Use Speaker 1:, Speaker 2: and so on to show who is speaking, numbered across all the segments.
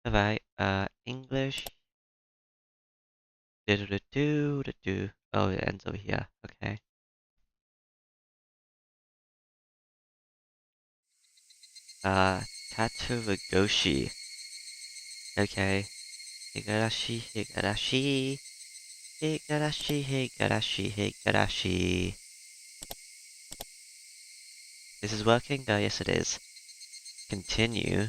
Speaker 1: Alright, English. Do. Oh, it ends over here. Okay. Uh, Tatarigoroshi. Okay. Higurashi. This is working? Yes it is. Continue.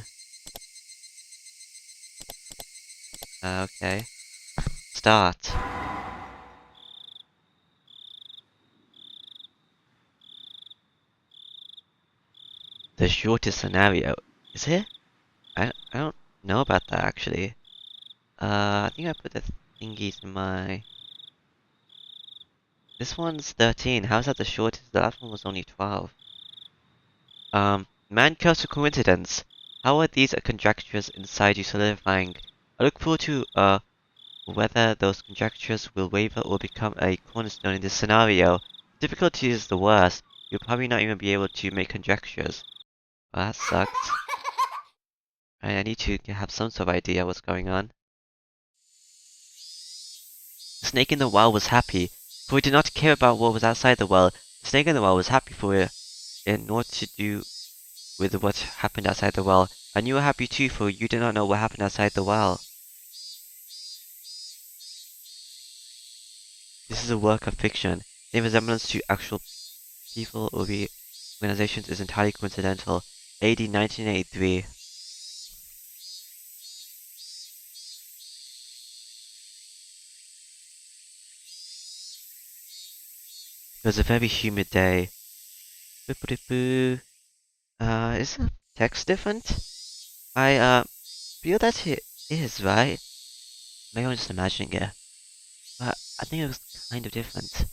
Speaker 1: Okay. Start. The shortest scenario. Is it? I don't know about that actually. I think I put the thingies in my... This one's 13. How's that the shortest? The last one was only 12. Man curse a coincidence. How are these conjectures inside you solidifying? I look forward to, whether those conjectures will waver or become a cornerstone in this scenario. Difficulty is the worst. You'll probably not even be able to make conjectures. Well, that sucks. I need to have some sort of idea what's going on. The snake in the well was happy, for it did not care about what was outside the well. The snake in the well was happy for it naught to do with what happened outside the well. And you were happy too, for you did not know what happened outside the well. This is a work of fiction. Any resemblance to actual people or organizations is entirely coincidental. AD 1983. It was a very humid day. Boo. Is the text different? I feel that it is, right? Maybe I'm just imagining it. But I think it was kind of different.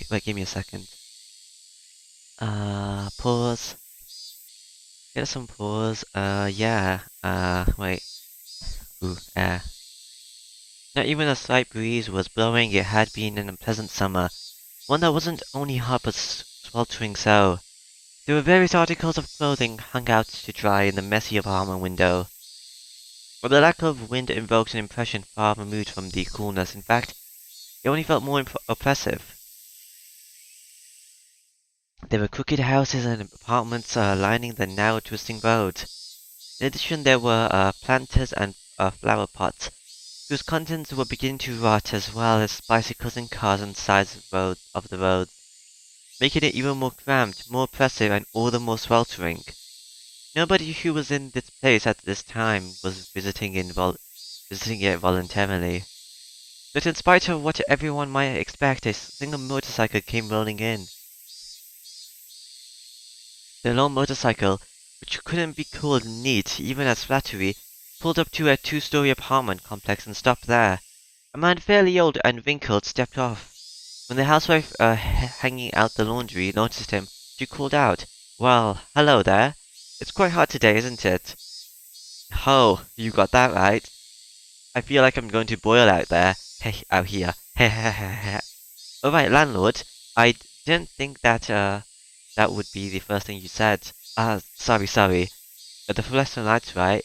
Speaker 1: Wait, give me a second. Pause. Get some pause. Yeah. Wait. Ooh, Not even a slight breeze was blowing. It had been an unpleasant summer. One that wasn't only hot but sweltering so. There were various articles of clothing hung out to dry in the messy apartment window. But the lack of wind invoked an impression far removed from the coolness. In fact, it only felt more oppressive. There were crooked houses and apartments lining the narrow, twisting road. In addition, there were planters and flower pots, whose contents were beginning to rot, as well as bicycles and cars on sides of the road, making it even more cramped, more oppressive, and all the more sweltering. Nobody who was in this place at this time was visiting it voluntarily. But in spite of what everyone might expect, a single motorcycle came rolling in. The lone motorcycle, which couldn't be called neat even as flattery, pulled up to a two-story apartment complex and stopped there. A man fairly old and wrinkled stepped off. When the housewife hanging out the laundry noticed him, she called out, "Well, hello there. It's quite hot today, isn't it?" "Oh, you got that right. I feel like I'm going to boil out there. Hey, out here. All right, landlord. I didn't think that that would be the first thing you said. Sorry. The fluorescent lights, right?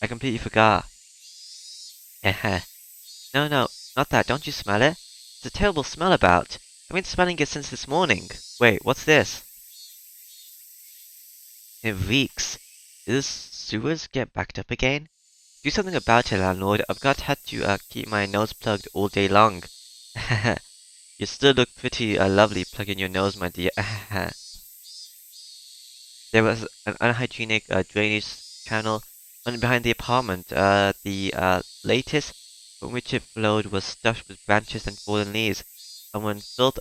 Speaker 1: I completely forgot." No, not that. Don't you smell it? It's a terrible smell about. I've been smelling it since this morning. Wait, what's this? It reeks. Did the sewers get backed up again? Do something about it, landlord. I've had to keep my nose plugged all day long. You still look pretty lovely plugging your nose, my dear. There was an unhygienic drainage channel behind the apartment. The latest from which it flowed was stuffed with branches and fallen leaves, and when filth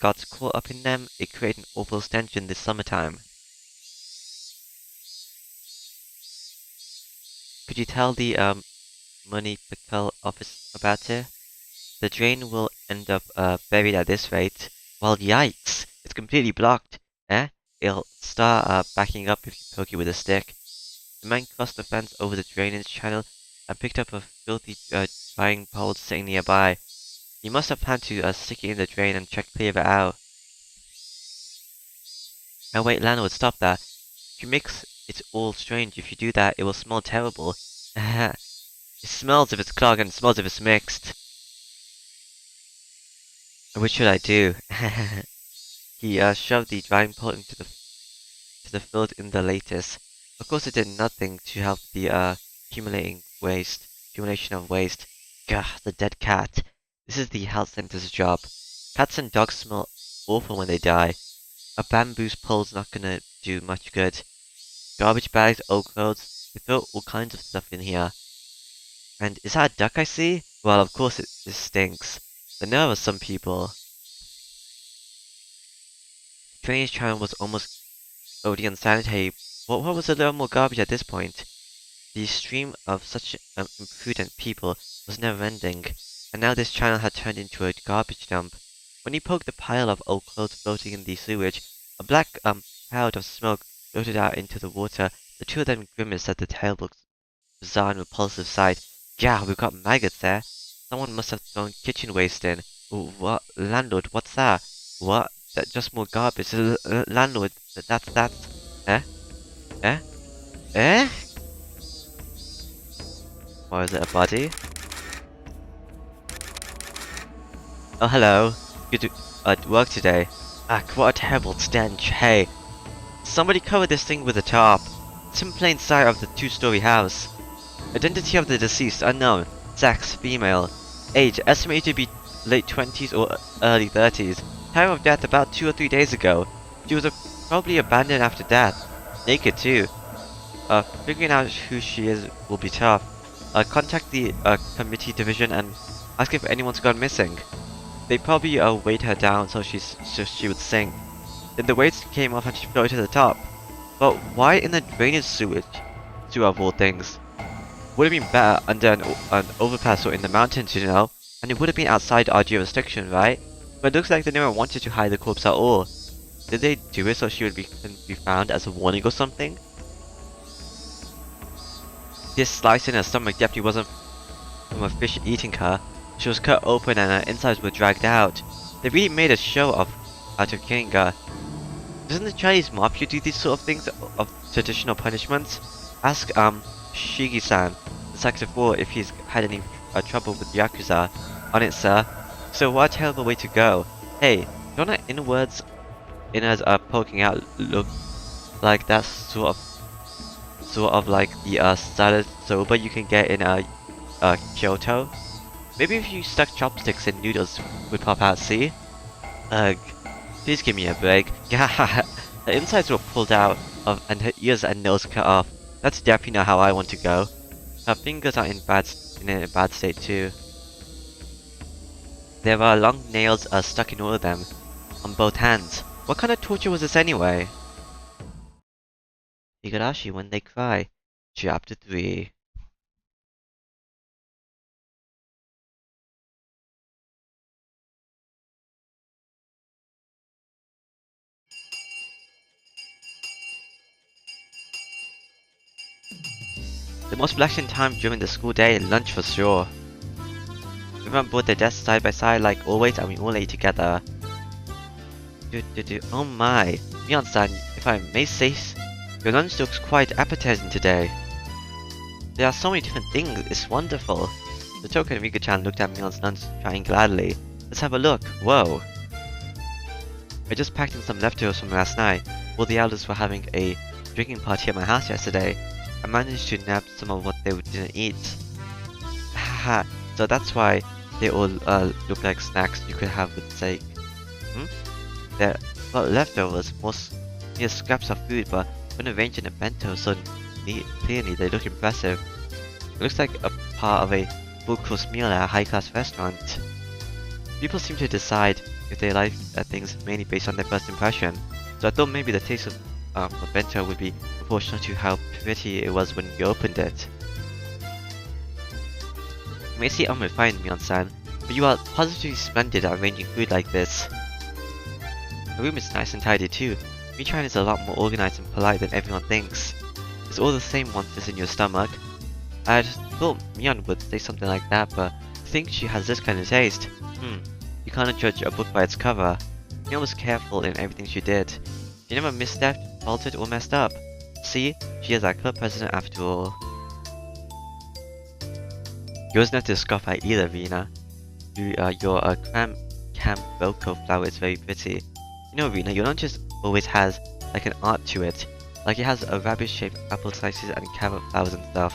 Speaker 1: got caught up in them, it created an awful stench in the summertime. Could you tell the municipal office about it? The drain will end up buried at this rate. Well, yikes! It's completely blocked. Eh? It'll start backing up if you poke it with a stick. The man crossed the fence over the drainage channel and picked up a filthy drying pole sitting nearby. He must have planned to stick it in the drain and check clear it out. Oh wait, landlord, stop that. If you mix it all strange, if you do that, it will smell terrible. It smells if it's clogged and it smells if it's mixed. What should I do? He shoved the drying pot into the field in the lattice. Of course, it did nothing to help the accumulation of waste. Gah, the dead cat. This is the health center's job. Cats and dogs smell awful when they die. A bamboo pole's not gonna do much good. Garbage bags, old clothes, they throw all kinds of stuff in here. And is that a duck I see? Well, of course it stinks. The nerve of some people. The drainage channel was almost already unsanitary. What was a little more garbage at this point? The stream of such imprudent people was never-ending, and now this channel had turned into a garbage dump. When he poked the pile of old clothes floating in the sewage, a black cloud of smoke floated out into the water. The two of them grimaced at the terrible, bizarre and repulsive sight. Gah, we've got maggots there. Someone must have thrown kitchen waste in. What? Landlord, what's that? What? That's just more garbage. Landlord, that's... Eh? Eh? Eh? Or is it a body? Oh, hello. Good to work today. Ah, what a terrible stench. Hey, somebody cover this thing with a tarp. It's in plain sight of the two-story house. Identity of the deceased unknown. Sex female. Age estimated to be late 20s or early 30s. Time of death about 2 or 3 days ago. She was probably abandoned after death. Naked too. Figuring out who she is will be tough. Contact the committee division and ask if anyone's gone missing. They probably weighed her down so she would sink. Then the weights came off and she floated to the top. But why in the drainage sewer of all things? Would have been better under an overpass or in the mountains, you know, and it would have been outside our jurisdiction, right? But it looks like they never wanted to hide the corpse at all. Did they do it so she would be found as a warning or something? This slice in her stomach definitely wasn't from a fish eating her. She was cut open and her insides were dragged out. They really made a show out of killing her. Doesn't the Chinese mafia do these sort of things of traditional punishments? Ask Shigi-san, the Sector 4, if he's had any trouble with Yakuza. On it, sir. So what a terrible way to go. Hey, don't our innards poking out look like that sort of like the salad soba you can get in Kyoto? Maybe if you stuck chopsticks in noodles would pop out, see? Ugh. Please give me a break. Yeah, her insides were pulled out and her ears and nose cut off. That's definitely not how I want to go. Her fingers are in a bad state too. There are long nails stuck in all of them, on both hands. What kind of torture was this anyway? Higurashi when they cry. Chapter 3. The most relaxing time during the school day, lunch for sure. Everyone brought their desks side by side like always and we all ate together. Oh my, Mion-san, if I may say, your lunch looks quite appetizing today. There are so many different things, it's wonderful. The token Rika-chan looked at Mion's lunch, trying gladly. Let's have a look, whoa. I just packed in some leftovers from last night. All the elders were having a drinking party at my house yesterday. I managed to nab some of what they didn't eat. Haha, so that's why they all look like snacks you could have with sake. They're leftovers, mere scraps of food, but when arranged in a bento so clearly they look impressive. It looks like a part of a full-course meal at a high-class restaurant. People seem to decide if they like things mainly based on their first impression, so I thought maybe the taste of a bento would be proportional to how pretty it was when you opened it. You may seem unrefined, Mion-san, but you are positively splendid at arranging food like this. The room is nice and tidy too. Michan is a lot more organized and polite than everyone thinks. It's all the same once it's in your stomach. I thought Mion would say something like that, but I think she has this kind of taste. You can't judge a book by its cover. Mion was careful in everything she did. She never misstepped, faltered, or messed up. See, she is our club president after all. You wasn't have to scoff at either, Rena. Your cam boko flower is very pretty. You know, Rena, your lunch just always has like an art to it. Like it has a rabbit-shaped apple slices and carrot flowers and stuff.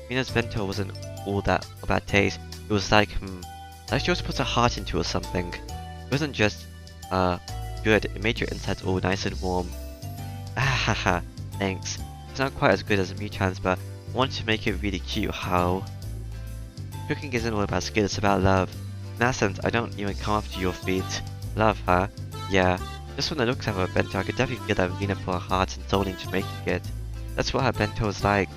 Speaker 1: Rena's bento wasn't all that of bad taste. It was like she was put a heart into or something. It wasn't just good. It made your insides all nice and warm. Ah ha ha. Thanks. It's not quite as good as Michan's, but I wanted to make it really cute. How? Cooking isn't all about skill, it's about love. In that sense, I don't even come up to your feet. Love, huh? Yeah. Just from the looks of her bento, I could definitely feel that Rena put her heart and soul into making it. That's what her bento is like.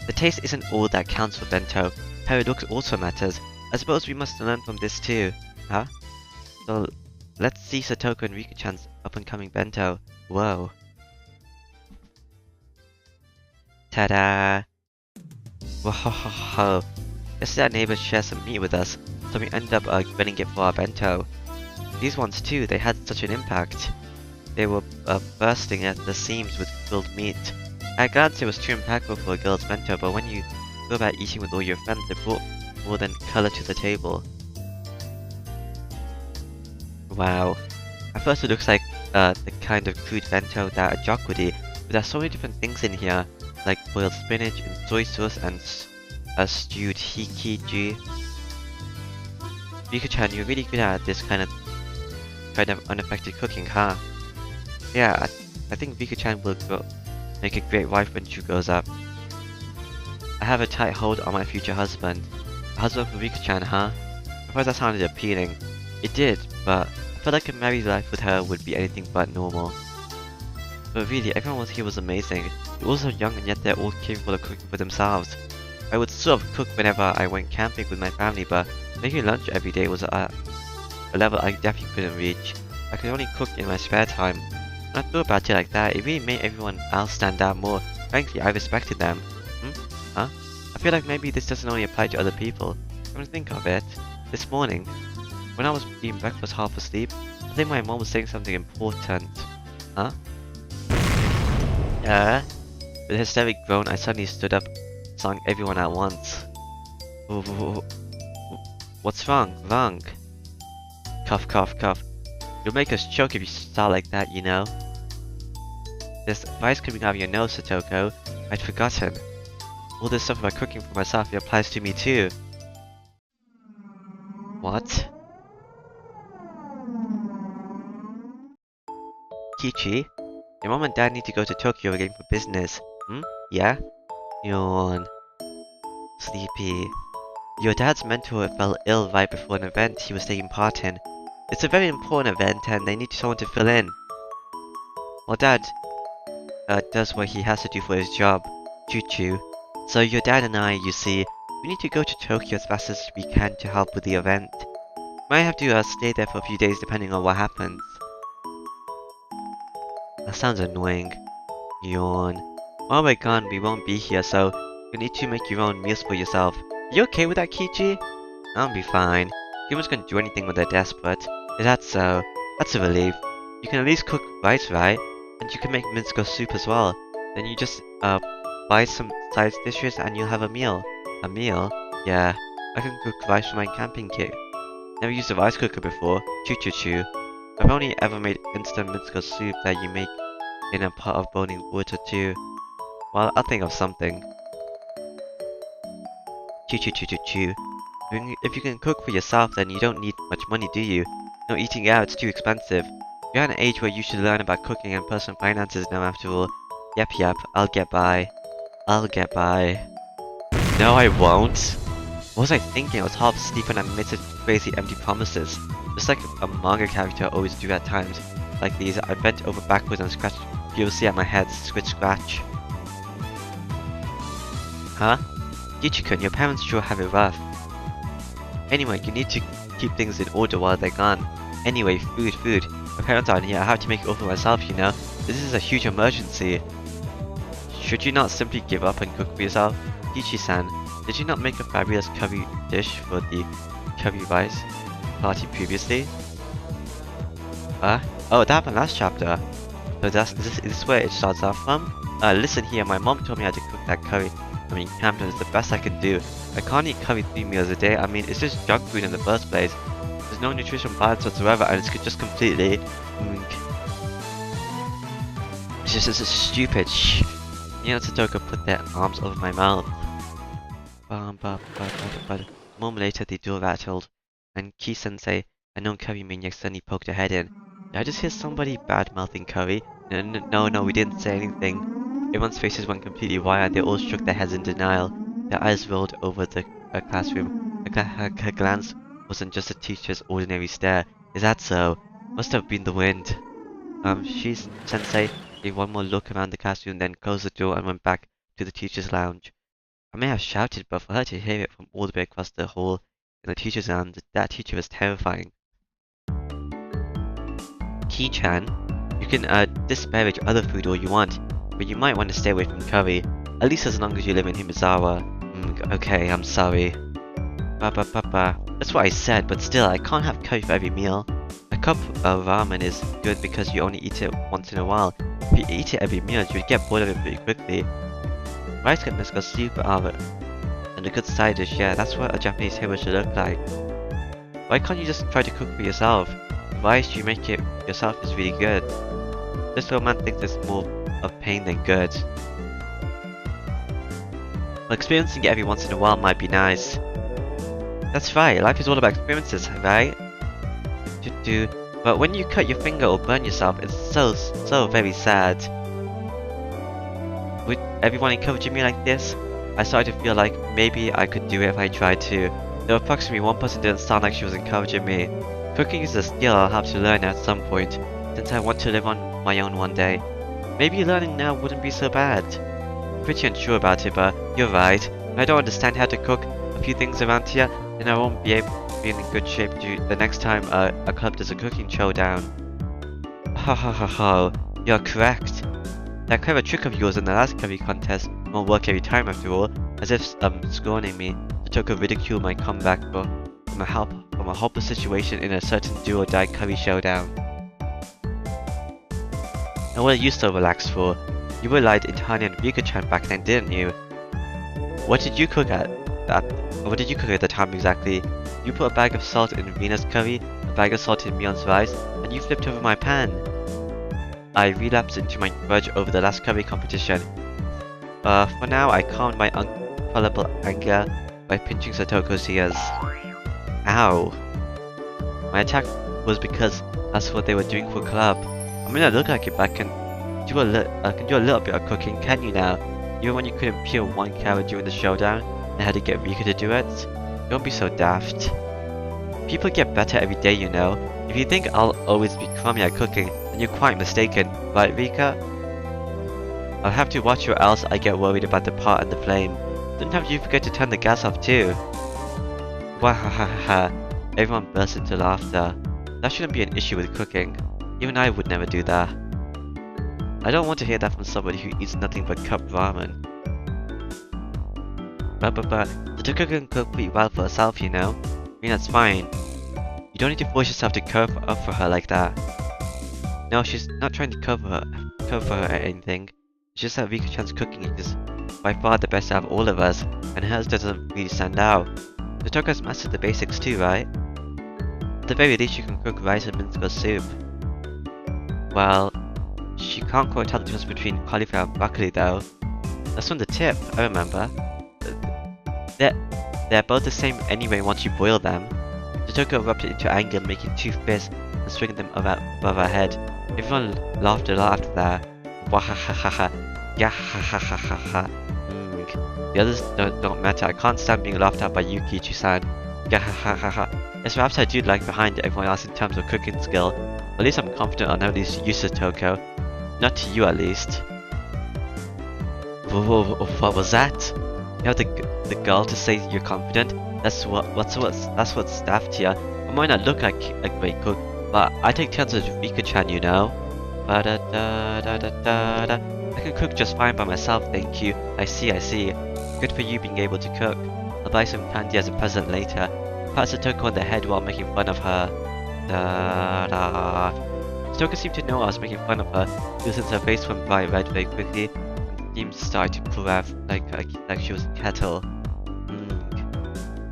Speaker 1: The taste isn't all that counts for bento. How it looks also matters. I suppose we must learn from this too. Huh? So, let's see Satoko and Rika-chan's up-and-coming bento. Whoa. Ta-da! Whoa! Yesterday our neighbors shared some meat with us, so we ended up getting it for our bento. These ones too, they had such an impact. They were bursting at the seams with grilled meat. At a glance it was too impactful for a girl's bento, but when you go about eating with all your friends, it brought more than colour to the table. Wow. At first it looks like the kind of crude bento that a jock would eat, but there's so many different things in here, like boiled spinach and soy sauce and a stewed hikiji. Rika-chan, you're really good at this kind of unaffected cooking, huh? Yeah, I think Rika-chan will make a great wife when she grows up. I have a tight hold on my future husband. A husband for Rika-chan, huh? I thought that sounded appealing. It did, but I felt like a married life with her would be anything but normal. But really, everyone here was amazing. They were all so young and yet they're all capable of cooking for themselves. I would sort of cook whenever I went camping with my family, but making lunch every day was a level I definitely couldn't reach. I could only cook in my spare time. When I thought about it like that, it really made everyone else stand out more. Frankly, I respected them. Huh? I feel like maybe this doesn't only apply to other people. Come to think of it, this morning, when I was eating breakfast half asleep, I think my mom was saying something important. Huh? With a hysteric groan, I suddenly stood up, sung everyone at once. What's wrong? Wrong? Cough, cough, cough. You'll make us choke if you start like that, you know. There's rice coming out of your nose, Satoko. I'd forgotten. All this stuff about cooking for myself, it applies to me too. What? Kichi? Your mom and dad need to go to Tokyo again for business. Yeah? Yawn. Sleepy. Your dad's mentor fell ill right before an event he was taking part in. It's a very important event and they need someone to fill in. Well, Dad does what he has to do for his job. Choo-choo. So your dad and I, you see, we need to go to Tokyo as fast as we can to help with the event. Might have to stay there for a few days depending on what happens. That sounds annoying. Yawn. While we're gone, we won't be here, so you need to make your own meals for yourself. You okay with that, Kichi? I'll be fine. Humans can do anything when they're desperate. Is that so? That's a relief. You can at least cook rice, right? And you can make minced soup as well. Then you just buy some side dishes and you'll have a meal. A meal? Yeah. I can cook rice from my camping kit. Never used a rice cooker before. Choo choo choo. I've only ever made instant minced soup that you make in a pot of boiling water too. Well, I'll think of something. Choo choo choo choo choo. If you can cook for yourself, then you don't need much money, do you? No, eating out, it's too expensive. You're at an age where you should learn about cooking and personal finances now after all. Yep, I'll get by. I'll get by. No, I won't. What was I thinking? I was half asleep when I made such crazy empty promises. Just like a manga character always do at times like these, I bent over backwards and scratched furiously at my head, scratch. Huh? Ichikun, your parents sure have it rough. Anyway, you need to keep things in order while they're gone. Anyway, food. My parents aren't here, I have to make it all for myself, you know? This is a huge emergency. Should you not simply give up and cook for yourself? Ichi-san, did you not make a fabulous curry dish for the curry rice party previously? Oh, that happened last chapter. So is this where it starts off from? Listen here, my mom told me how to cook that curry. I mean, Camden is the best I can do. I can't eat curry 3 meals a day. I mean, it's just junk food in the first place. There's no nutrition balance whatsoever, and it's just completely... It's just stupid. Shh. You know, Satoko put their arms over my mouth. A moment later, the door rattled, and Ki-sensei, a known curry maniac, suddenly poked her head in. Did I just hear somebody bad-mouthing curry? No, we didn't say anything. Everyone's faces went completely white, and they all shook their heads in denial. Their eyes rolled over the classroom. Her glance wasn't just a teacher's ordinary stare. Is that so? Must have been the wind. Sensei gave one more look around the classroom, then closed the door and went back to the teacher's lounge. I may have shouted, but for her to hear it from all the way across the hall in the teacher's lounge, that teacher was terrifying. Ki-chan, you can disparage other food all you want, but you might want to stay away from curry, at least as long as you live in Himizawa. Okay, I'm sorry. That's what I said, but still, I can't have curry for every meal. A cup of ramen is good because you only eat it once in a while. If you eat it every meal, you'd get bored of it pretty quickly. Rice can make a soup out of it. And a good side dish, yeah, that's what a Japanese hero should look like. Why can't you just try to cook for yourself? Rice you make it yourself is really good. This little man thinks it's more of pain than good. Well, experiencing it every once in a while might be nice. That's right, life is all about experiences, right? But when you cut your finger or burn yourself, it's so very sad. Would everyone encouraging me like this? I started to feel like maybe I could do it if I tried to. Though approximately one person didn't sound like she was encouraging me. Cooking is a skill I'll have to learn at some point, since I want to live on my own one day. Maybe learning now wouldn't be so bad. I'm pretty unsure about it, but you're right. If I don't understand how to cook a few things around here, then I won't be able to be in good shape the next time a club does a cooking showdown. Ho, you're correct. That clever trick of yours in the last curry contest won't work every time after all. As if scorning me, Satoko ridiculed my comeback from a hopeless situation in a certain do-or-die curry showdown. And what are you so relaxed for? You relied entirely on Rika-chan back then, didn't you? What did you cook at the time exactly? You put a bag of salt in Rina's curry, a bag of salt in Mion's rice, and you flipped over my pan. I relapsed into my grudge over the last curry competition. For now, I calmed my uncontrollable anger by pinching Satoko's ears. Ow. My attack was because that's what they were doing for club. I mean, I look like it, but I can do a little bit of cooking, can you now? Even when you couldn't peel one carrot during the showdown and had to get Rika to do it? Don't be so daft. People get better every day, you know. If you think I'll always be crummy at cooking, then you're quite mistaken, right, Rika? I'll have to watch or else I get worried about the pot and the flame. Don't have you forget to turn the gas off too. Wahahaha. Everyone burst into laughter. That shouldn't be an issue with cooking. Even I would never do that. I don't want to hear that from somebody who eats nothing but cup ramen. But the cook can cook pretty well for herself, you know. I mean, that's fine. You don't need to force yourself to cover up for her like that. No, she's not trying to cover her or anything. It's just that Rika-chan's cooking is by far the best out of all of us, and hers doesn't really stand out. Totoka's mastered the basics too, right? At the very least, she can cook rice and minced soup. Well, she can't quite tell the difference between cauliflower and broccoli though. That's from the tip, I remember. They're both the same anyway once you boil them. Totoko erupted into anger, making two fists and swinging them above her head. Everyone laughed a lot after that. Wahahaha. Gahahahaha. The others don't matter. I can't stand being laughed at by Yuki-chan. Gahahaha. Yes, perhaps I do lag behind everyone else in terms of cooking skill. At least I'm confident on how these use Toko. Not to you, at least. Whoa, what was that? You have the gall to say you're confident? That's what's staffed here. I might not look like a great cook, but I take chances with Rika-chan, you know. I can cook just fine by myself, thank you. I see. Good for you being able to cook. I'll buy some candy as a present later. Pat Satoko on the head while making fun of her. Satoko seemed to know I was making fun of her, since her face went bright red very quickly, steam started to pour out like she was a kettle.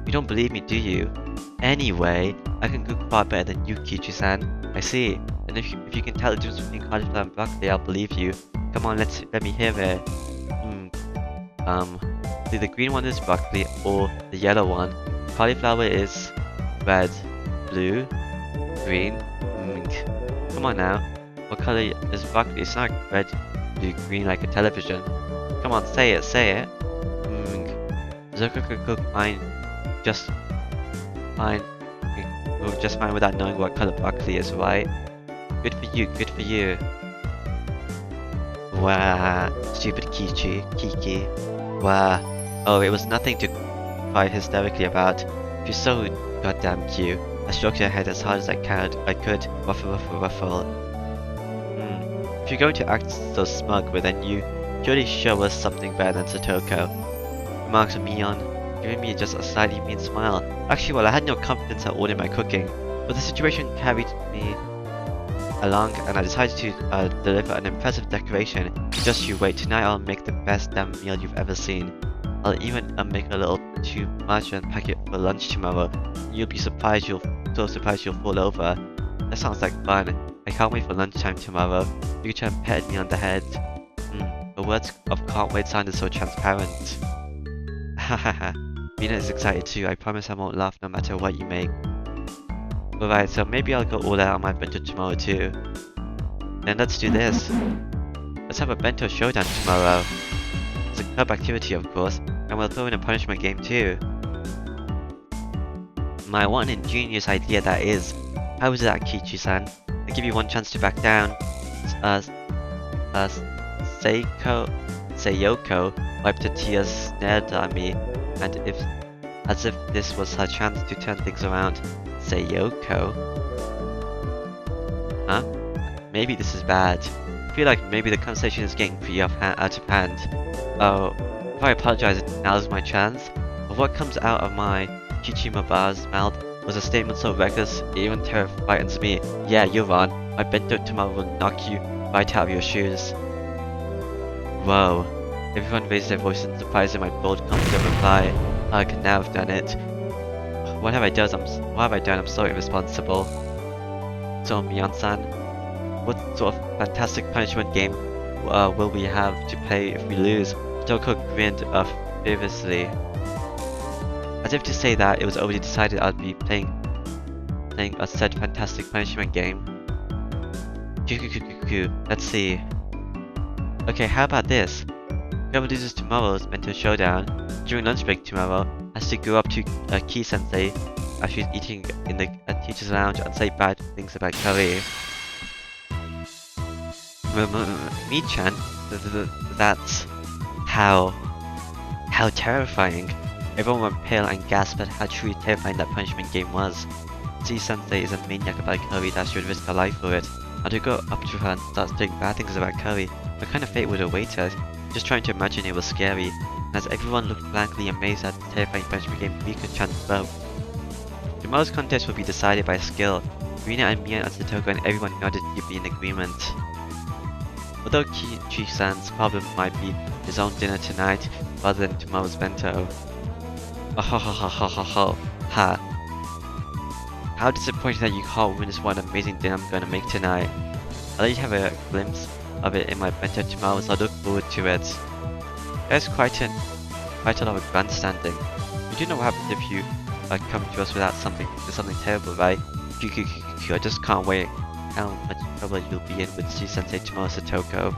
Speaker 1: You don't believe me, do you? Anyway, I can cook far better than you, Kichi-san. I see. And if you can tell the difference between cauliflower and broccoli, I'll believe you. Come on, let me hear it. See, the green one is broccoli, or the yellow one. Cauliflower is red, blue, green. Come on now. What color is broccoli? It's not red, blue, green like a television. Come on, say it, say it. Zuko could cook fine, just fine. Cook just fine without knowing what color broccoli is, right? Good for you, good for you. Wow, stupid Kiki. Wow. Oh, it was nothing to cry hysterically about. She's so goddamn cute. I stroked her head as hard as I could. Ruffle, ruffle, ruffle. If you're going to act so smug, well then you surely show us something better than Satoko. Remarks Mion, giving me just a slightly mean smile. Actually, well, I had no confidence at all in my cooking, but the situation carried me along and I decided to deliver an impressive decoration. Just you wait, tonight I'll make the best damn meal you've ever seen. I'll even make a little too much and pack it for lunch tomorrow. You'll be surprised, you'll fall over. That sounds like fun. I can't wait for lunchtime tomorrow. You can try and pet me on the head. The words of can't wait sounded so transparent. Hahaha. Mina is excited too. I promise I won't laugh no matter what you make. Alright, so maybe I'll go all out on my bento tomorrow too. Then let's do this. Let's have a bento showdown tomorrow. It's a club activity of course, and we'll throw in a punishment game too. My one ingenious idea that is. How is that, Kichi-san? I give you one chance to back down. Sayoko wiped her tears, stared at me, and as if this was her chance to turn things around. Sayoko? Huh? Maybe this is bad. I feel like maybe the conversation is getting pretty out of hand. Oh, if I apologize, now's my chance. But what comes out of my Chichimaba's mouth was a statement so reckless, it even frightens me. Yeah, you're on. My bento tomorrow will knock you right out of your shoes. Whoa. Everyone raised their voice in surprise at my bold, confident reply. I can now have done it. What have I done? I'm so irresponsible. So, Mion-san, what sort of fantastic punishment game will we have to play if we lose? Toko grinned fiercely. As if to say that it was already decided I'd be playing a said fantastic punishment game. Let's see. Okay, how about this? Whoever loses tomorrow's bento showdown during lunch break tomorrow has to go up to Ki-sensei as she's eating in the teacher's lounge and say bad things about curry. Me-chan? That's how terrifying. Everyone went pale and gasped at how truly terrifying that punishment game was. C-sensei is a maniac about curry that should risk her life for it. And to go up to her and start saying bad things about curry, what kind of fate would await us? Just trying to imagine it was scary. And as everyone looked blankly amazed at the terrifying punishment game, Rika-chan spoke. Tomorrow's contest will be decided by skill. Rina and Mia and Satoko and everyone nodded to be in agreement. Although Kichi-san's problem might be his own dinner tonight rather than tomorrow's bento. Ha. How disappointing that you can't witness what an amazing dinner I'm going to make tonight. I'll let you have a glimpse of it in my bento tomorrow, so I look forward to it. There's quite a lot of grandstanding. You do know what happens if you come to us without something terrible, right? I just can't wait how much trouble you'll be in with Shi-sensei tomorrow, Satoko.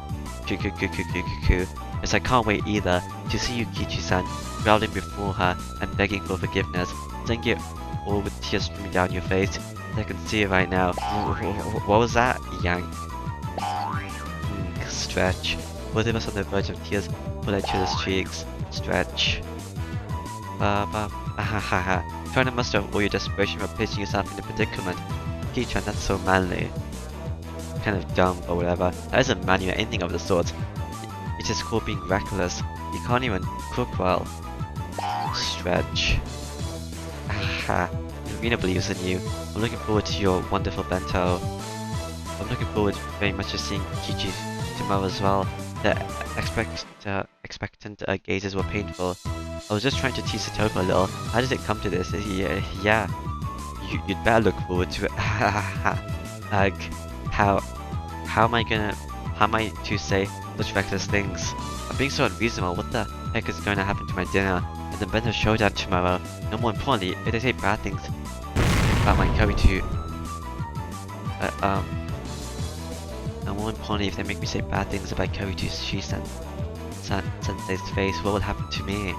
Speaker 1: Yes, I can't wait either to see you, Kichi-san, growling before her and begging for forgiveness, saying it all with tears streaming down your face. I can see it right now. What was that? Yank. Stretch. Both of us on the verge of tears pull each other's cheeks. Stretch. Trying to muster all your desperation for placing yourself in a predicament. Kichan, that's so manly. Kind of dumb, but whatever. That isn't manly or anything of the sort. It's just called being reckless. You can't even cook well. Stretch. Rina believes in you. I'm looking forward to your wonderful bento. I'm looking forward very much to seeing Kichi tomorrow as well. The expectant gazes were painful. I was just trying to tease Satoko a little. How did it come to this? Yeah. You'd better look forward to it. Like, how, how am I to say such reckless things? I'm being so unreasonable. What the heck is going to happen to my dinner? And the Bento showdown tomorrow. No, more importantly, if they say bad things about my curry to, and more importantly, if they make me say bad things about curry to Sensei's face, what will happen to me?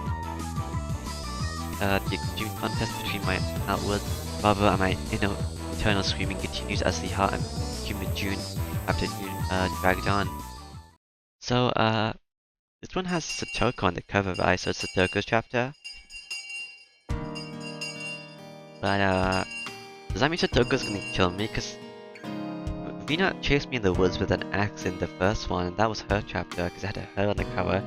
Speaker 1: The extreme contest between my outward brother and my internal screaming continues as the hot and humid June afternoon dragged on. So, this one has Satoko on the cover, right? So it's Satoko's chapter. But, does that mean Satoko's gonna kill me? Cause Rina chased me in the woods with an axe in the first one, and that was her chapter, cause it had her on the cover.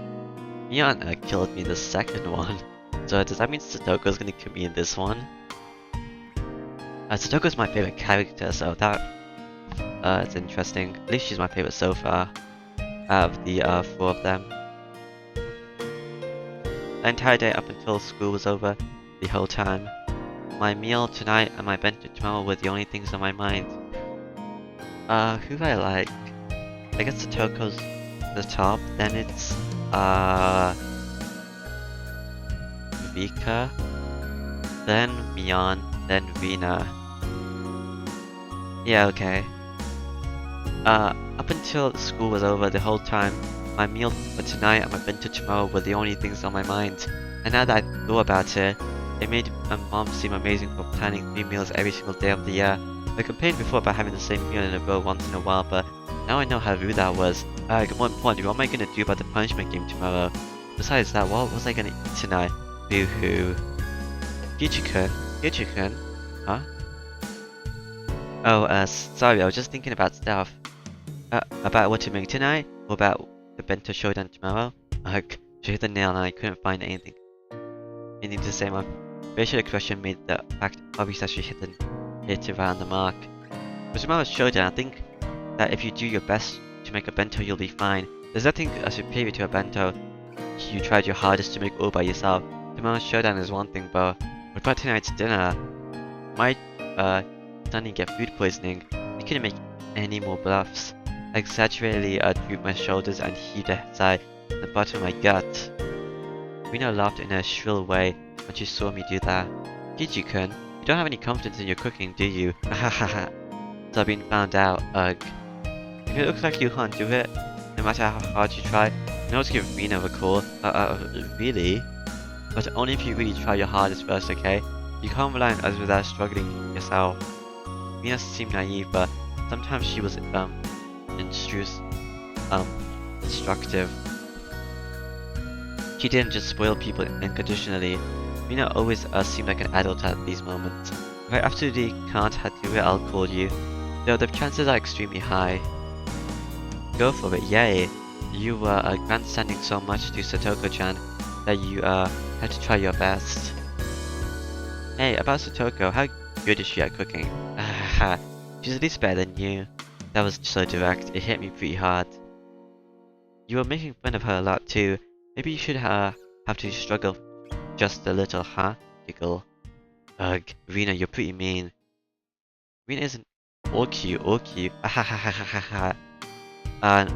Speaker 1: Mion killed me in the second one. So does that mean Satoko's gonna kill me in this one? Satoko's my favorite character, so that it's interesting. At least she's my favorite so far, out of the 4 of them. The entire day up until school was over, the whole time. My meal tonight and my bento tomorrow were the only things on my mind. Who do I like? I guess Satoko's the top, then it's Vika, then Mion, then Rina. Yeah, okay. Up until school was over the whole time, my meal for tonight and my bento tomorrow were the only things on my mind. And now that I thought about it, it made my mom seem amazing for planning 3 meals every single day of the year. I complained before about having the same meal in a row once in a while, but now I know how rude that was. More importantly, what am I gonna do about the punishment game tomorrow? Besides that, what was I gonna eat tonight? Boo-hoo. Future-kun? Huh? Oh, sorry, I was just thinking about stuff. About what to make tonight? Or about the bento showdown tomorrow? She hit the nail and I couldn't find anything to say. My facial expression made the fact obvious that she hit it right on the mark. For tomorrow's showdown, I think that if you do your best to make a bento, you'll be fine. There's nothing superior to a bento you tried your hardest to make all by yourself. Tomorrow's showdown is one thing, but what about tonight's dinner? Might suddenly get food poisoning. I couldn't make any more bluffs. I exaggeratedly drooped my shoulders and heaved a sigh from the bottom of my gut. Rina laughed in a shrill way when she saw me do that. Giju-kun, you don't have any confidence in your cooking, do you? Hahaha. So I've been found out, ugh. If it looks like you can't do it, no matter how hard you try, you can always give Rina a call. Really? But only if you really try your hardest first, okay? You can't rely on others without struggling yourself. Rina seemed naive, but sometimes she was, instructive. She didn't just spoil people unconditionally. Rina always seemed like an adult at these moments. If I absolutely can't do it, I'll call you. Though the chances are extremely high. Go for it, yay! You were grandstanding so much to Satoko-chan that you had to try your best. Hey, about Satoko, how good is she at cooking? She's at least better than you. That was so direct, it hit me pretty hard. You were making fun of her a lot too. Maybe you should have to struggle just a little, huh? Giggle. Ugh, Rina, you're pretty mean. Rina isn't all cute. Now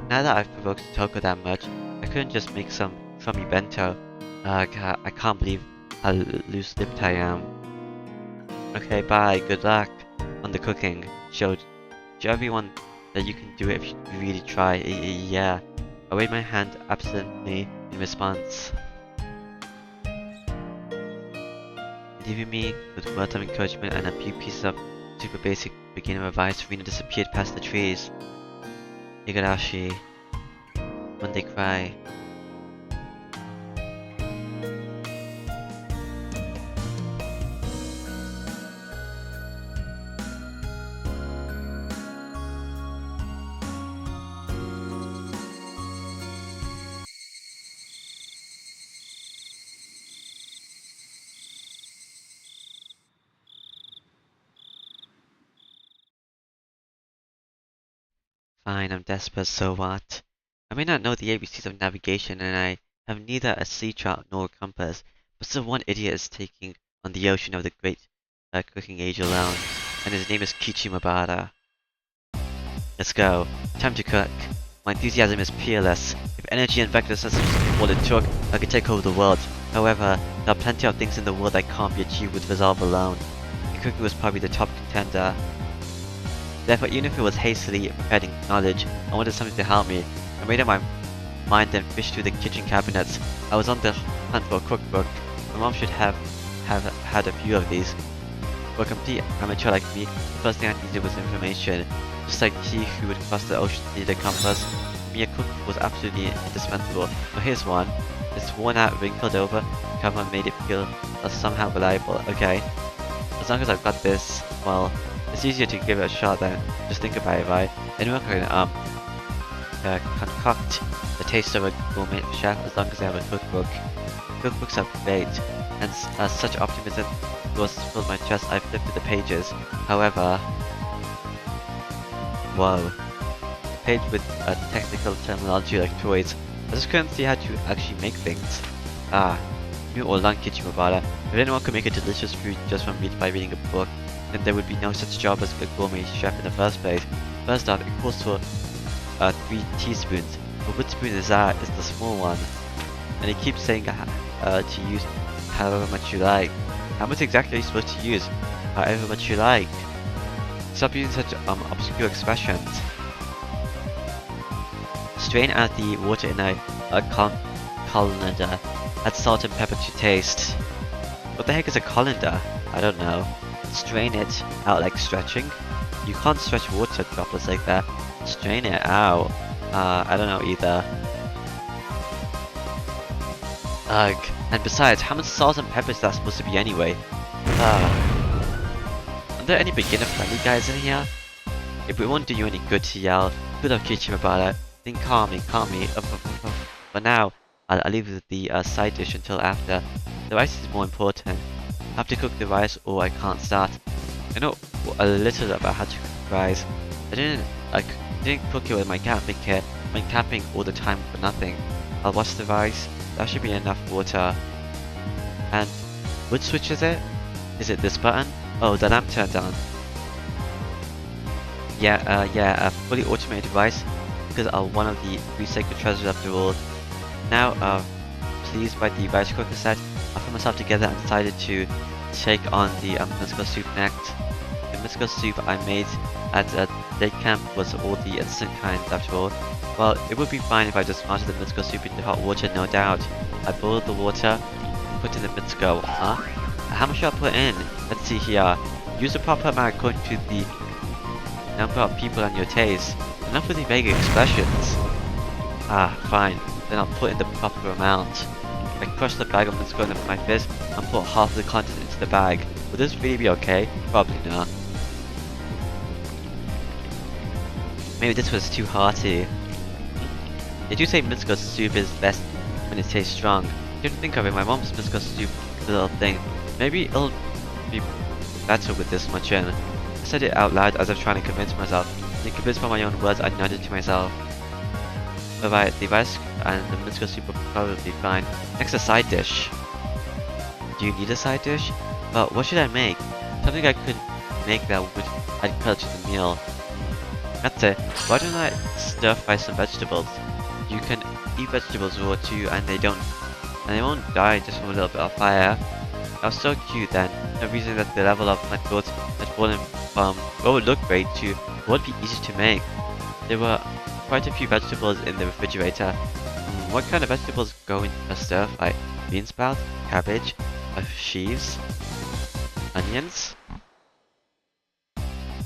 Speaker 1: that I've provoked Toko that much, I couldn't just make some crummy bento. I can't believe how loose-lipped I am. Okay, bye, good luck on the cooking. Show everyone that you can do it if you really try. Yeah. I waved my hand absently in response. Leaving me with words of encouragement and a few pieces of super basic beginner advice, Rina disappeared past the trees. Higurashi. When they cry. Fine, I'm desperate, so what? I may not know the ABCs of navigation, and I have neither a sea chart nor a compass, but still one idiot is taking on the ocean of the great cooking age alone, and his name is Kichimabara. Let's go. Time to cook. My enthusiasm is peerless. If energy and recklessness is all it took, I could take over the world. However, there are plenty of things in the world that can't be achieved with resolve alone. And cooking was probably the top contender. Therefore, even if it was hastily prepared in knowledge, I wanted something to help me. I made up my mind and fished through the kitchen cabinets. I was on the hunt for a cookbook. My mom should have had a few of these. For a complete amateur like me, the first thing I needed was information. Just like he who would cross the ocean needed a compass, for me a cookbook was absolutely indispensable. So here's one. It's worn out, wrinkled over, the cover made it feel somehow reliable. Okay. As long as I've got this, well, it's easier to give it a shot than just think about it, right? Anyone can concoct the taste of a gourmet chef as long as they have a cookbook. Cookbooks are great, and such optimism was filled my chest. I flipped through the pages. However, whoa, page with technical terminology like toys. I just couldn't see how to actually make things. New or long Kichimabara. If anyone could make a delicious food just from by reading a book, then there would be no such job as a gourmet chef in the first place. First off, it calls for 3 teaspoons. But which spoon is that? It's the small one. And it keeps saying to use however much you like. How much exactly are you supposed to use? However much you like. Stop using such obscure expressions. Strain out the water in a colander. Add salt and pepper to taste. What the heck is a colander? I don't know. Strain it out like stretching. You can't stretch water droplets like that. Strain it out. I don't know either. Ugh. And besides, how much salt and pepper is that supposed to be anyway? Are there any beginner-friendly guys in here? If it won't do you any good to yell, good luck Kichimabara, then calm me. For now, I'll leave the side dish until after. The rice is more important. I have to cook the rice or I can't start. I know a little about how to cook rice. I didn't cook it with my camping kit. I went camping all the time for nothing. I'll wash the rice. That should be enough water. And which switch is it? Is it this button? Oh, the lamp turned on. Yeah, a fully automated rice because are one of the 3 sacred treasures after all. Now, pleased by the rice cooker set, I put myself together and decided to take on the miso soup next. The miso soup I made at day camp was all the instant kind after all. Well, it would be fine if I just smashed the miso soup into hot water, no doubt. I boiled the water, put in the miso. How much should I put in? Let's see here. Use the proper amount according to the number of people and your taste. Enough with the vague expressions. Fine. Then I'll put in the proper amount. I crush the bag of miso in my fist and put half of the content into the bag. Will this really be okay? Probably not. Maybe this was too hearty. They do say miso soup is best when it tastes strong. Didn't think of it, my mom's miso soup is a little thing. Maybe it'll be better with this much in. I said it out loud as I was trying to convince myself. Being convinced by my own words, I nodded to myself. Alright, the rice and the miso soup will probably fine. Next, a side dish. Do you need a side dish? Well, what should I make? Something I could make that would add color to the meal. That's it. Why don't I stir fry some vegetables? You can eat vegetables raw too, and they won't die just from a little bit of fire. That was so cute then. No reason that the level of my thoughts had fallen from what would look great to what would be easy to make. There were quite a few vegetables in the refrigerator. What kind of vegetables go in a stir fry? Bean sprouts, cabbage, sheaves, onions.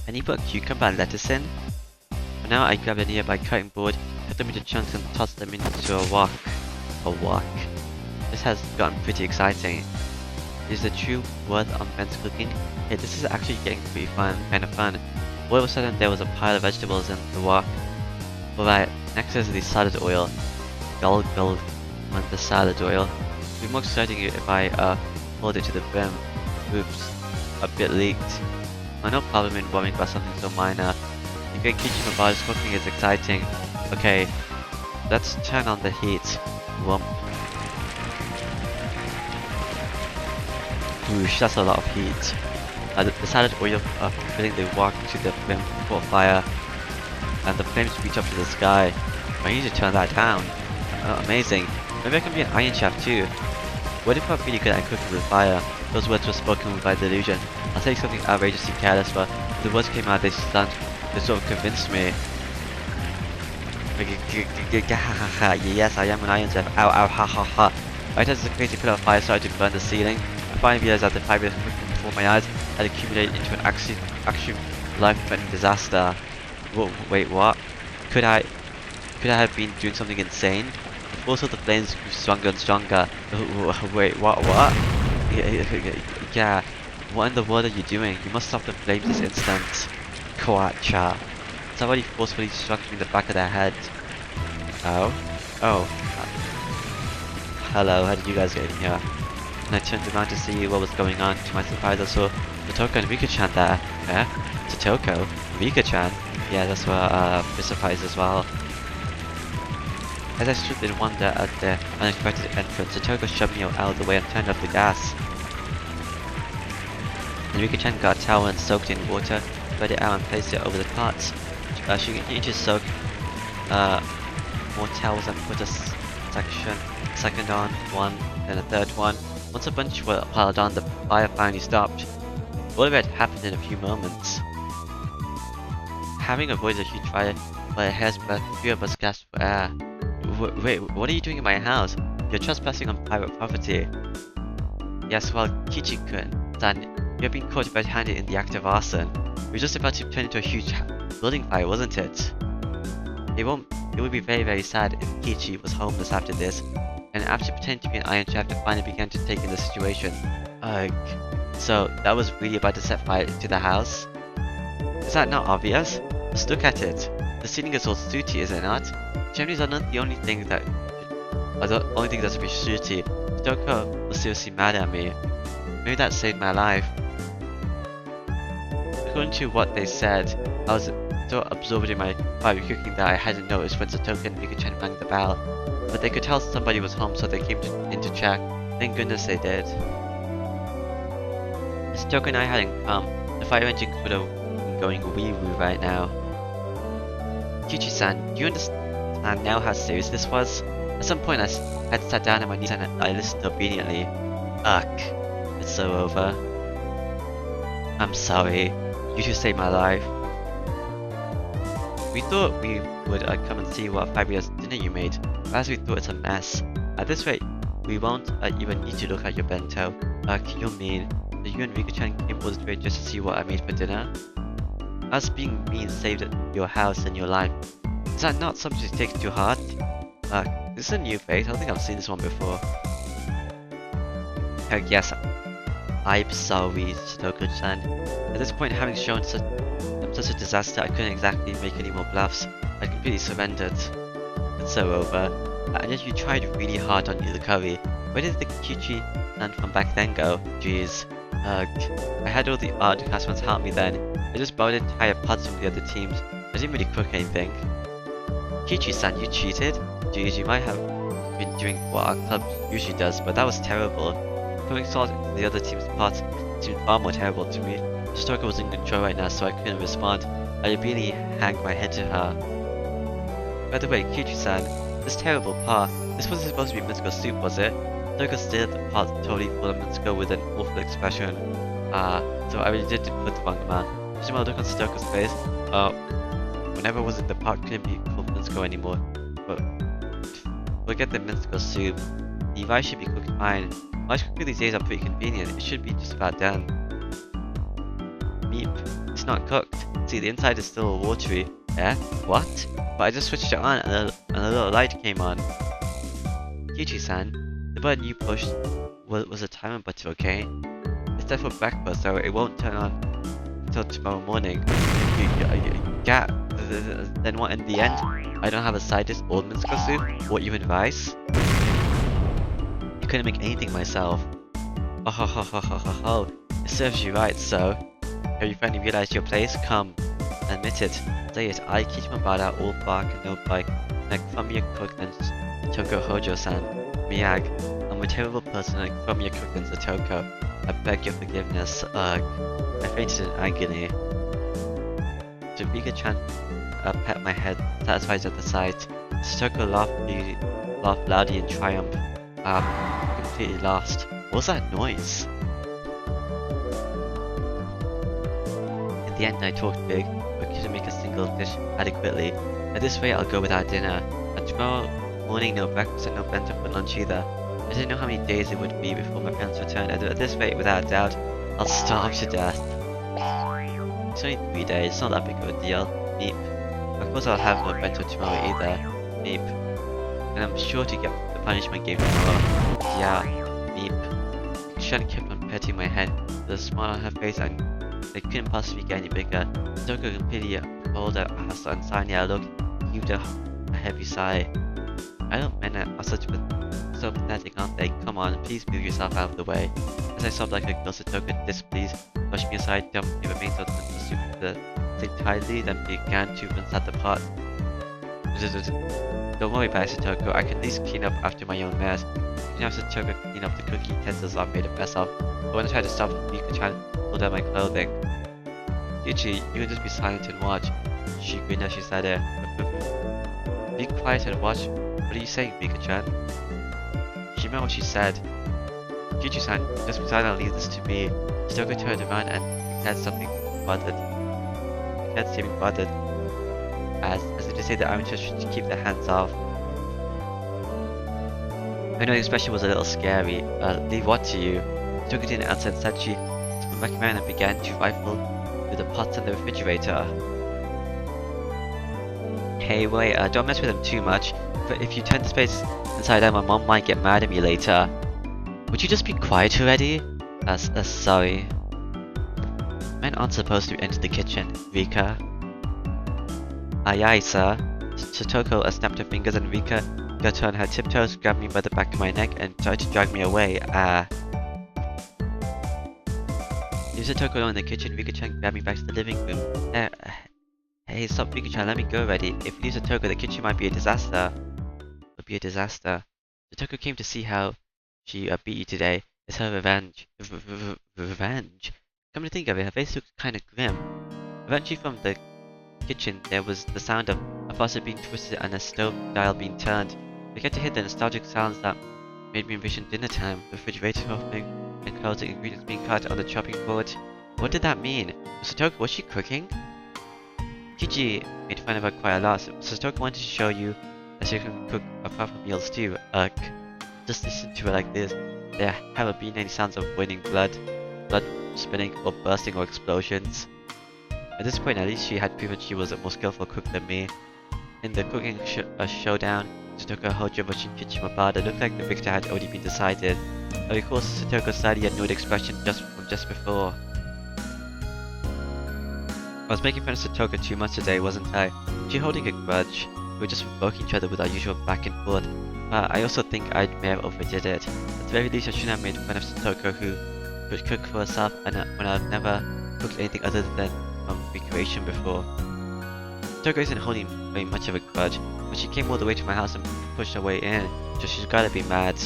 Speaker 1: And you put cucumber and lettuce in. For now, I grabbed a nearby cutting board, cut them into chunks and tossed them into a wok. This has gotten pretty exciting. Is the true worth of men's cooking? Hey, this is actually getting pretty kind of fun. All of a sudden, there was a pile of vegetables in the wok. Alright, next is the salad oil. Gulp on the salad oil. It would be more exciting if I poured it to the brim. Oops, a bit leaked. No problem in worrying about something so minor. The great Kichimabara's cooking is exciting. Okay, let's turn on the heat. Whoomp. Whoosh, that's a lot of heat. The solid oil filling the wok to the flame caught fire, and the flames reach up to the sky. I need to turn that down. Amazing. Maybe I can be an iron chef too. What if I'm really good at cooking with fire? Those words were spoken by delusion. I'll say something outrageously careless, but the words came out, they sort of convinced me. Yes, I am an iron chef. Ow, ow, ha, ha, ha. Right as the crazy pillar of fire started to burn the ceiling, I finally realized that the fire cooking before my eyes had accumulated into an actual life-threatening disaster. Wait, what? Could I have been doing something insane? The force of the flames grew stronger and stronger. Wait, what? Yeah, what in the world are you doing? You must stop the flames this instant. Quacha. Somebody forcefully struck me in the back of their head. Oh? Hello, how did you guys get in here? And I turned around to see what was going on. To my surprise, I saw Totoko and Rika-chan there. Eh? Totoko? Rika-chan? Yeah, that's what I was surprised as well. As I stood in wonder at the unexpected entrance, Totoko shoved me out of the way and turned off the gas. And Rika-chan got a towel and soaked in water, spread it out and placed it over the pots. She continued to soak more towels and put a second on, one, then a third one. Once a bunch were piled on, the fire finally stopped. All of it happened in a few moments. Having avoided a huge fire by a hair's breadth, three of us gasped for air. Wait, what are you doing in my house? You're trespassing on private property. Yes, well, Kichi-kun, you have been caught red-handed in the act of arson. We were just about to turn into a huge building fire, wasn't it? It would be very, very sad if Kichi was homeless after this, and after pretending to be an iron chef, finally began to take in the situation. Ugh. So, that was really about to set fire to the house? Is that not obvious? Just look at it. The ceiling is all sooty, is it not? Chimneys are not the only thing that should be sooty. Totoko was seriously mad at me. Maybe that saved my life. According to what they said, I was so absorbed in my fire cooking that I hadn't noticed when Totoko and Rika-chan rang the bell. But they could tell somebody was home, so they came in to check. Thank goodness they did. If Totoko and I hadn't come, the fire engine could have been going wee-woo right now. Kichi-san, do you understand now how serious this was? At some point I had sat down on my knees and I listened obediently. Ugh, it's so over. I'm sorry, you two saved my life. We thought we would come and see what fabulous dinner you made, but as we thought it's a mess. At this rate, we won't even need to look at your bento. You're mean. So you and Rika-chan came all this way just to see what I made for dinner? Us being mean saved your house and your life. Is that not something to take to heart? This is a new face. I don't think I've seen this one before. Yes, I'm sorry, Totoko-chan. At this point, having shown such a disaster, I couldn't exactly make any more bluffs. I completely surrendered. It's so over. And yet you tried really hard on the curry. Where did the Kichi-san from back then go? Jeez. I had all the art classmates help me then. I just borrowed entire pots from the other teams. I didn't really cook anything. Kichi-san, you cheated? Jeez, you might have been doing what our club usually does, but that was terrible. Throwing salt into the other team's pots seemed far more terrible to me. Totoko was in control right now, so I couldn't respond. I immediately hanged my head to her. By the way, Kichi-san, this terrible pot, this wasn't supposed to be mince soup, was it? Totoko stared at the pot totally full of mince with an awful expression. So I really did put the wrong amount. Just my look on Toko's face. Whenever I was in the pot, couldn't be called mince anymore. But forget the mince soup. The rice should be cooked fine. Rice cooking these days are pretty convenient. It should be just about done. Meep. It's not cooked. See, the inside is still watery. Eh? What? But I just switched it on and a little light came on. Kichi-san, the button you pushed was a timer button, okay? It's there for breakfast, so it won't turn on until tomorrow morning. Yeah, then what in the end? I don't have a side dish or mince soup, or even rice? I couldn't make anything myself. Oh ho ho ho ho ho ho. It serves you right, so. Have you finally realized your place? Come. Admit it. Say it. I, Kichimabara, all bark and no bite. like from your cook than Satoko Hojo-san. Miyag, I'm a terrible person like from your cook than Satoko. I beg your forgiveness. Ugh. I fainted in agony. Vika-chan pat my head, satisfied at the sight. Satoko laughed loudly in triumph. Completely lost. What was that noise? In the end, I talked big, but couldn't make a single dish adequately. At this rate, I'll go without dinner. And tomorrow morning, no breakfast and no bento for lunch either. I didn't know how many days it would be before my parents returned. At this rate, without a doubt, I'll starve to death. It's only 3 days, it's not that big of a deal. Meep. Of course I'll have no bento tomorrow either. Meep. And I'm sure to get the punishment given tomorrow. Yeah. Meep. Shan kept on petting my head with a smile on her face and it couldn't possibly get any bigger. Satoko completely pulled her ass and Sanya looked, heaved a heavy sigh. Adult men are so pathetic, aren't they? Come on, please move yourself out of the way. As I sobbed like a girl, Satoko, displeased, pushed me aside, dumped the remains of the soup to sit tightly, then began to rinse out the pot. Don't worry about it, Satoko, I can at least clean up after my own mess. You can have Satoko clean up the cookie utensils I've made a mess of. But when I tried to stop, Mika-chan pulled out my clothing. Yuchi, you can just be silent and watch. She grinned as she said it. Be quiet and watch. What are you saying, Mika-chan? She meant what she said. Yuchi-san, just be silent and leave this to me. Satoko turned around and declared something bothered. Declared seeming bothered. As if to say that amateurs should keep their hands off. I know the expression was a little scary. Leave what to you? Satoko didn't answer and said she spun back around and began to rifle through the pots in the refrigerator. Hey, wait, don't mess with them too much. But if you turn the space inside out, my mom might get mad at me later. Would you just be quiet already? Sorry. Men aren't supposed to enter the kitchen, Rika. Aye aye, sir. Satoko snapped her fingers and Rika got her on her tiptoes, grabbed me by the back of my neck and tried to drag me away. Leave Satoko alone in the kitchen, Rika-chan grabbed me back to the living room. Hey, stop, Rika-chan, let me go already. If you leave Satoko, the kitchen might be a disaster. It'll be a disaster. Satoko came to see how she beat you today. It's her revenge. Revenge? Come to think of it, her face looked kind of grim. Eventually from the kitchen, there was the sound of a faucet being twisted and a stove dial being turned. I got to hear the nostalgic sounds that made me envision dinner time, the refrigerator opening, and closing, ingredients being cut on the chopping board. What did that mean? Satoko, was she cooking? Kichi made fun of her quite a lot. Satoko wanted to show you that she can cook a proper meals too. Just listen to her like this. There haven't been any sounds of boiling blood spilling or bursting or explosions. At this point, at least she had proven she was a more skillful cook than me. In the cooking showdown, Satoko Hojo vs Kichimabada, it looked like the victor had already been decided. I recall Satoko's slightly annoyed expression just before. I was making fun of Satoko too much today, wasn't I? She holding a grudge. We were just provoking each other with our usual back and forth. But I also think I may have overdid it. At the very least, I shouldn't have made fun of Satoko, who could cook for herself and when I've never cooked anything other than recreation before. Satoko isn't holding very much of a grudge, but she came all the way to my house and pushed her way in, so she's gotta be mad.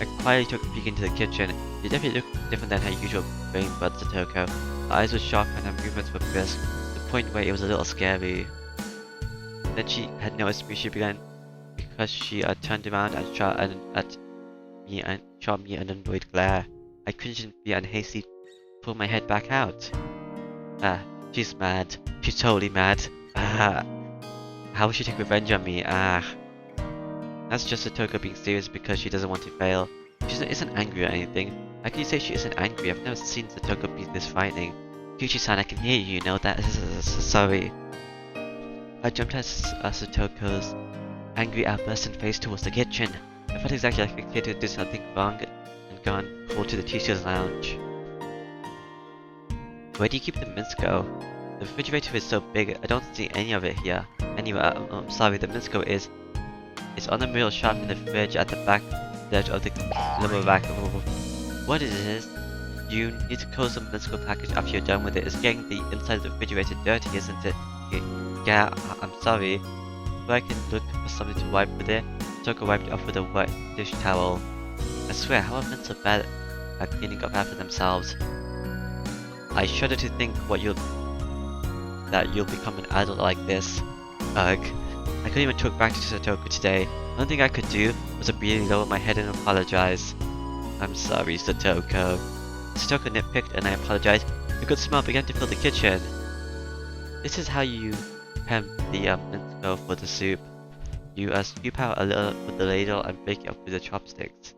Speaker 1: I quietly took a peek into the kitchen. She definitely looked different than her usual brain-bud Satoko. Her eyes were sharp and her movements were brisk, to the point where it was a little scary. Then she had noticed me. She began because she turned around and shot at me and shot me an annoyed glare. I couldn't be unhasty, pulled my head back out. She's mad. She's totally mad. How will she take revenge on me? That's just Satoko being serious because she doesn't want to fail. She isn't angry or anything. How can you say she isn't angry? I've never seen Satoko be this frightening. Yuchi-san, I can hear you, know that. Sorry. I jumped at Satoko's angry outburst and faced towards the kitchen. I felt exactly like a kid who did something wrong and gone called to the teacher's lounge. Where do you keep the Minsko? The refrigerator is so big, I don't see any of it here. Anyway, I'm sorry, the Minsko is on the middle shelf in the fridge at the back edge of the lower rack. What it is? You need to close the Minsko package after you're done with it. It's getting the inside of the refrigerator dirty, isn't it? Yeah, I'm sorry. Before I can look for something to wipe with it, Satoko wiped it off with a wet dish towel. I swear, how are men so bad at cleaning up after themselves? I shudder to think that you'll become an adult like this. Ugh. I couldn't even talk back to Satoko today. The only thing I could do was to really lower my head and apologize. I'm sorry, Satoko. Satoko nitpicked and I apologized. The good smell began to fill the kitchen. This is how you prepare the mince for the soup. You scoop out a little with the ladle and bake it up with the chopsticks.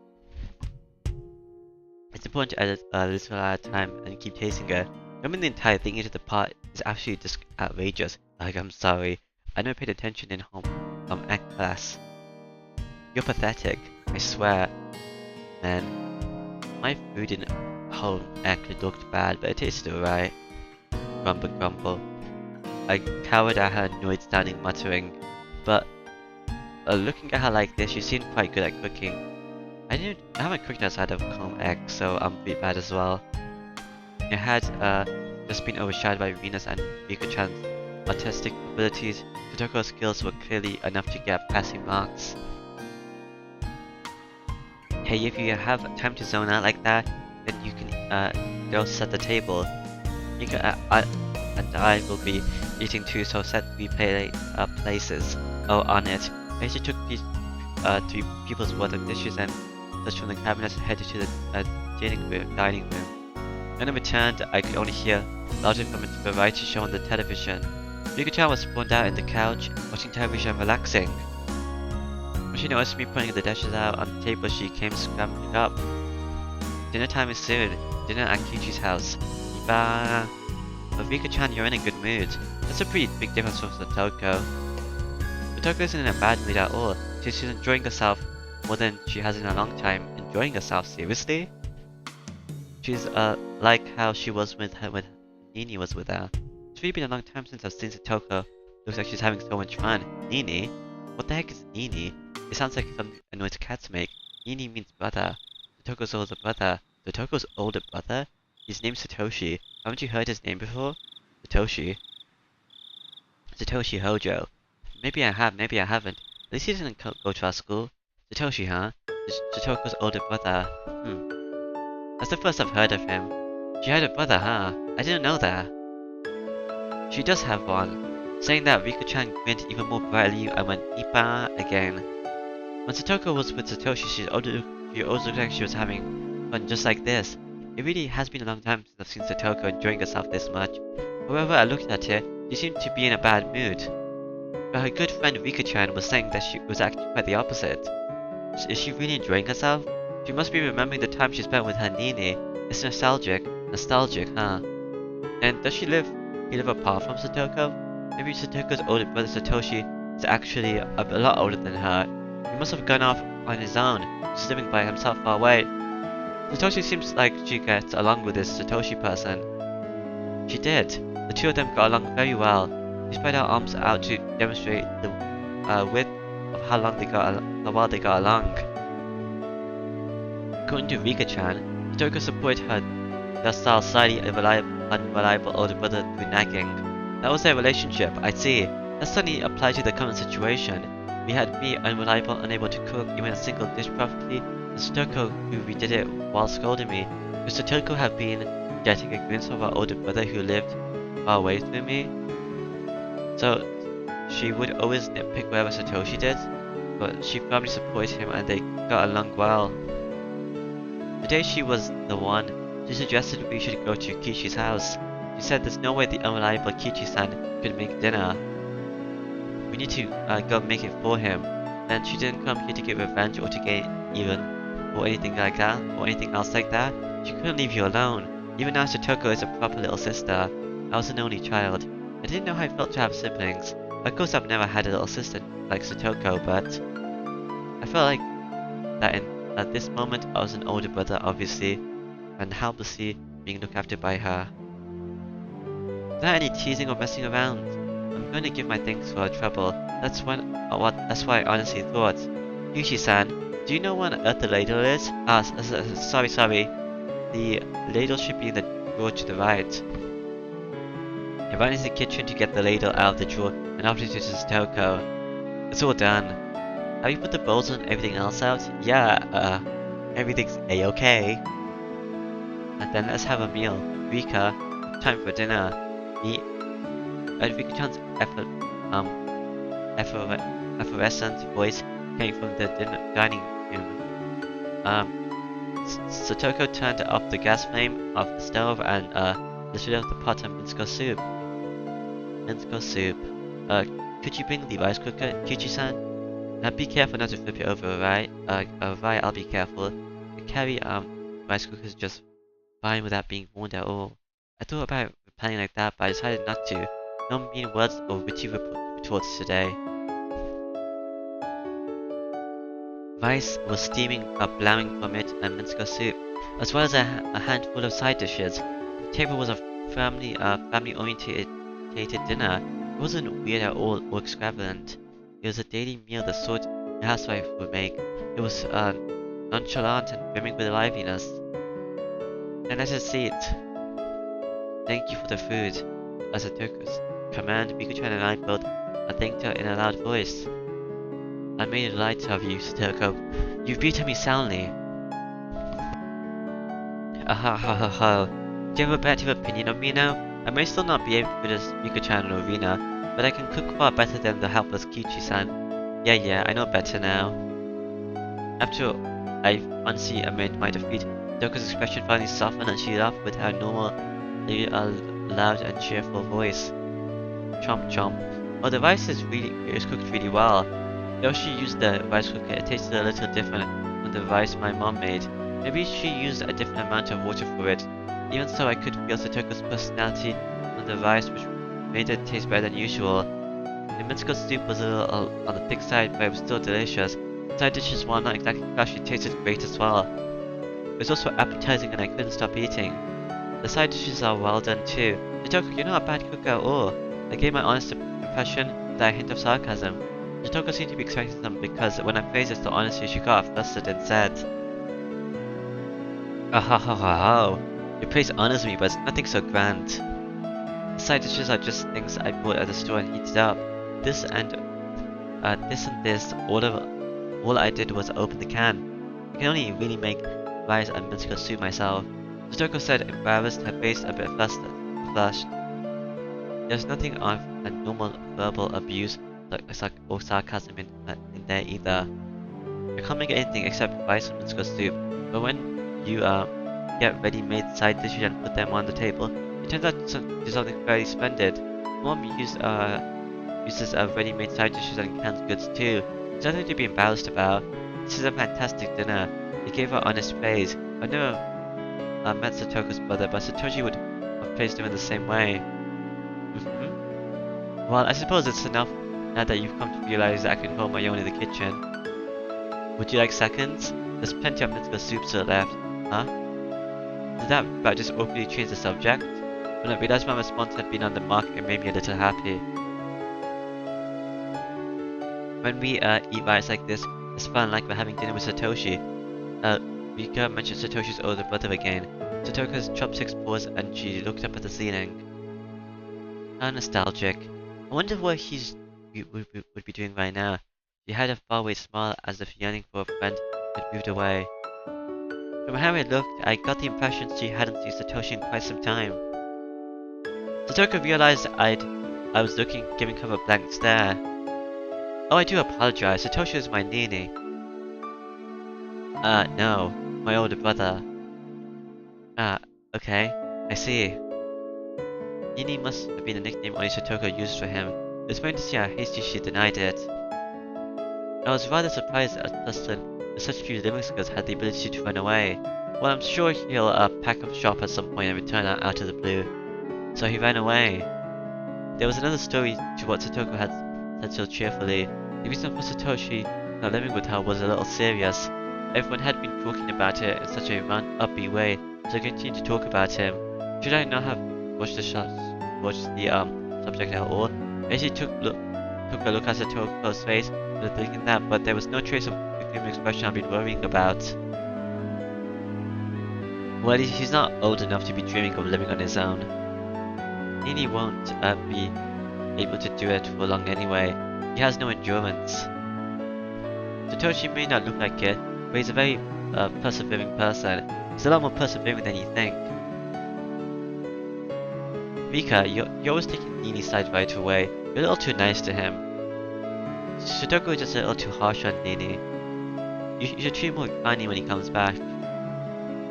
Speaker 1: It's important to add a little at a time and keep tasting it. Dumping the entire thing into the pot is absolutely just outrageous. Like, I'm sorry. I never paid attention in home ec class. You're pathetic, I swear. Man, my food in home ec looked bad, but it tasted alright. Grumble grumble. I cowered at her annoyed sounding muttering, but looking at her like this, she seemed quite good at cooking. I haven't cooked outside of home ec, so I'm a bit bad as well. It had just been overshadowed by Venus and Rika-chan's artistic abilities. Satoko's skills were clearly enough to get passing marks. Hey, if you have time to zone out like that, then you can go set the table. Rika and I will be eating too, so set 3 places. Oh, on it. I took these 3 people's worth of dishes and such from the cabinets and headed to the dining room. When I returned, I could only hear louder from a variety show on the television. Rika-chan was sprawled out in the couch, watching television and relaxing. When she noticed me putting the dishes out on the table, she came scrambling up. Dinner time is soon. Dinner at Kichi's house. Iba. But Rika-chan, you're in a good mood. That's a pretty big difference from Satoko. Satoko isn't in a bad mood at all. She's enjoying herself more than she has in a long time. Enjoying herself, seriously? She's like how she was when Nini was with her. It's really been a long time since I've seen Satoko. Looks like she's having so much fun. Nini? What the heck is Nini? It sounds like something a noise cats make. Nini means brother. Satoko's older brother. Satoko's older brother? His name's Satoshi. Haven't you heard his name before? Satoshi? Satoshi Hojo. Maybe I have, maybe I haven't. At least he didn't go to our school. Satoshi, huh? Satoko's older brother. That's the first I've heard of him. She had a brother, huh? I didn't know that. She does have one. Saying that, Rika-chan grinned even more brightly and went Ipa again. When Satoko was with Satoshi, she always looked like she was having fun just like this. It really has been a long time since I've seen Satoko enjoying herself this much. However I looked at her, she seemed to be in a bad mood. But her good friend Rika-chan was saying that she was actually quite the opposite. Is she really enjoying herself? She must be remembering the time she spent with her Nini. It's nostalgic, huh? And does he live apart from Satoko? Maybe Satoko's older brother Satoshi is actually a lot older than her. He must have gone off on his own, just living by himself far away. Satoshi seems like she gets along with this Satoshi person. She did. The two of them got along very well. She spread her arms out to demonstrate the width of how well they got along. According to Rika-chan, Satoko supported her docile, slightly unreliable older brother through nagging. That was their relationship, I see. That suddenly applied to the current situation. We had me unreliable, unable to cook even a single dish properly, and Satoko who redid it while scolding me. Could Satoko have been getting a glimpse of our older brother who lived far away from me? So she would always nitpick whatever Satoshi did, but she firmly supported him and they got along well. Today she was the one. She suggested we should go to Kichi's house. She said there's no way the unreliable Kichi-san could make dinner. We need to go make it for him. And she didn't come here to get revenge or to get even, or anything like that, or anything else like that. She couldn't leave you alone. Even now Satoko is a proper little sister. I was an only child. I didn't know how I felt to have siblings. Of course I've never had a little sister like Satoko, but I felt like that at this moment I was an older brother, obviously, and helplessly being looked after by her. Without any teasing or messing around, I'm going to give my thanks for her trouble. That's why I honestly thought. Yushi-san, do you know what on earth the ladle is? Sorry. The ladle should be in the drawer to the right. I ran into the kitchen to get the ladle out of the drawer and offered it to Satoko. It's all done. Have you put the bowls and everything else out? Yeah, everything's a-okay. And then let's have a meal. Rika, time for dinner. Me, Rika-chan's effervescent voice came from the dining room. Satoko turned off the gas flame of the stove and lifted up the pot of minced soup. Could you bring the rice cooker, Kichi-san? Be careful not to flip it over, right? Right, I'll be careful. The carry rice cooker is just fine without being warned at all. I thought about replying like that, but I decided not to. No mean words or witty retorts today. Rice was steaming up, blowing from it, and minced soup, as well as a handful of side dishes. The table was a family-oriented dinner. It wasn't weird at all or extravagant. It was a daily meal, the sort a housewife would make. It was nonchalant and brimming with liveliness. Then let us see it. Thank you for the food. As a Toku's command, Miko-chan and I both thanked her in a loud voice. I made a light of you, Satoko. You've beaten me soundly. Ha. Do you have a better opinion of me now? I may still not be as good as Miko-chan or Rina, but I can cook far better than the helpless Kichi-san. Yeah, I know better now. After I honestly admit my defeat, Satoko's expression finally softened and she laughed with her normal, loud and cheerful voice. Chomp chomp. Oh, the rice is cooked really well. Though she used the rice cooker, it tasted a little different from the rice my mom made. Maybe she used a different amount of water for it. Even so, I could feel Satoko's personality on the rice, which made it taste better than usual. The minced soup was a little on the thick side, but it was still delicious. The side dishes, while not exactly flashy, tasted great as well. It was also appetizing and I couldn't stop eating. The side dishes are well done too. Satoko, you're not a bad cook at all. I gave my honest impression without a hint of sarcasm. Satoko seemed to be expecting something because when I praised her so honestly, she got flustered and said, "Oh, your praise honors me, but it's nothing so grand. The side dishes are just things I bought at the store and heated up. This, all I did was open the can. I can only really make rice and minced soup myself." Satoko said, embarrassed, her face a bit flushed. There's nothing of a normal verbal abuse or sarcasm in there either. I can't make anything except rice and minced soup, but when you get ready-made side dishes and put them on the table, it turns out to something very splendid. Mom uses ready-made side dishes and canned goods too. There's nothing to be embarrassed about. This is a fantastic dinner. He gave her honest praise. I've never met Satoko's brother, but Satoshi would have praised him in the same way. Well, I suppose it's enough now that you've come to realize that I can hold my own in the kitchen. Would you like seconds? There's plenty of minced soup still left, huh? Did that about just awkwardly change the subject? When I realized my response had been on the mark, it made me a little happy. When we eat rice like this, it's fun, like we're having dinner with Satoshi. Rika mentioned Satoshi's older brother again. Satoko's chopsticks paused and she looked up at the ceiling. How nostalgic. I wonder what would be doing right now. She had a faraway smile as if yearning for a friend had moved away. From how it looked, I got the impression she hadn't seen Satoshi in quite some time. Satoko realized I was giving her a blank stare. Oh, I do apologize. Satoshi is my nini. No. My older brother. Okay. I see. Nini must have been a nickname only Satoko used for him. It was funny to see how hasty she denied it. I was rather surprised that Dustin, with such few living skills, had the ability to run away. Well, I'm sure he'll pack up shop at some point and return out of the blue. So he ran away. There was another story to what Satoko had said so cheerfully. The reason for Satoshi not living with her was a little serious. Everyone had been talking about it in such a round, upbeat way, so I continued to talk about him. Should I not have watched the subject at all? I actually took a look at Satoko's face, thinking that, but there was no trace of the grim expression I've been worrying about. Well, he's not old enough to be dreaming of living on his own. Nini won't be able to do it for long anyway. He has no endurance. Satoshi may not look like it, but he's a very persevering person. He's a lot more persevering than you think. Rika, you're always taking Nini's side right away. You're a little too nice to him. Shitoko is just a little too harsh on Nini. You should treat him more kindly when he comes back.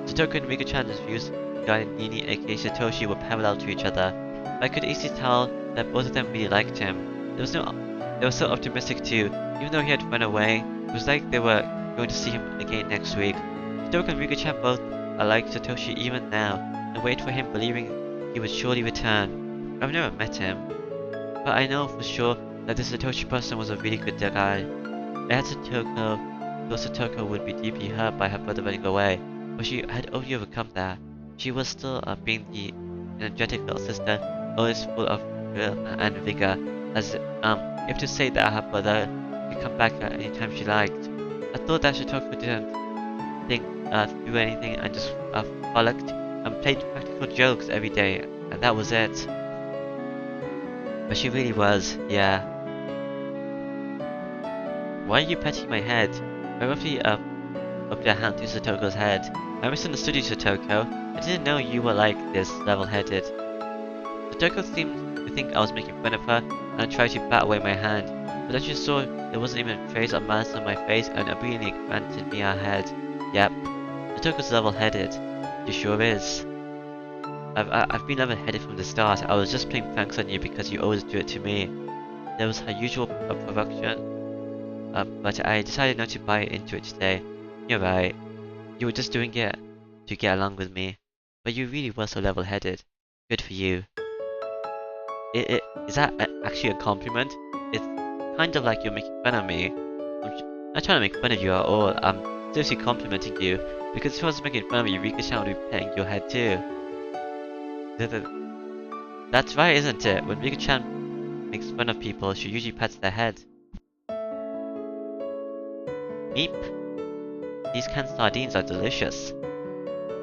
Speaker 1: Shitoko and Rika-chan's views regarding Nini aka Satoshi were parallel to each other, but I could easily tell that both of them really liked him. They were so optimistic too, even though he had run away. It was like they were going to see him again next week. Shitoko and Rika-chan both are like Satoshi even now, and wait for him, believing he would surely return. I've never met him, but I know for sure that this Satoshi person was a really good guy. I had Satoko, though Satoko would be deeply hurt by her brother running away, but she had already overcome that. She was still being the energetic little sister, always full of will and vigor, as if to say that her brother could come back at any time she liked. I thought that Shitoko didn't think through anything and just frolicked and played practical jokes every day, and that was it. But she really was, yeah. Why are you petting my head? I roughly upped a hand to Satoko's head. I misunderstood you, Satoko. I didn't know you were like this, level-headed. Satoko seemed to think I was making fun of her, and I tried to bat away my hand, but then she saw there wasn't even a trace of malice on my face and immediately granted me her head. Yep, Satoko's level-headed. She sure is. I've been level-headed from the start. I was just playing pranks on you because you always do it to me. There was her usual provocation, but I decided not to buy into it today. You're right. You were just doing it to get along with me. But you really were so level-headed. Good for you. Is that actually a compliment? It's kind of like you're making fun of me. I'm not trying to make fun of you at all. I'm seriously complimenting you. Because if I was making fun of you, Rika-chan would be petting your head too. That's right, isn't it? When Rika-chan makes fun of people, she usually pets their head. Meep. These canned sardines are delicious.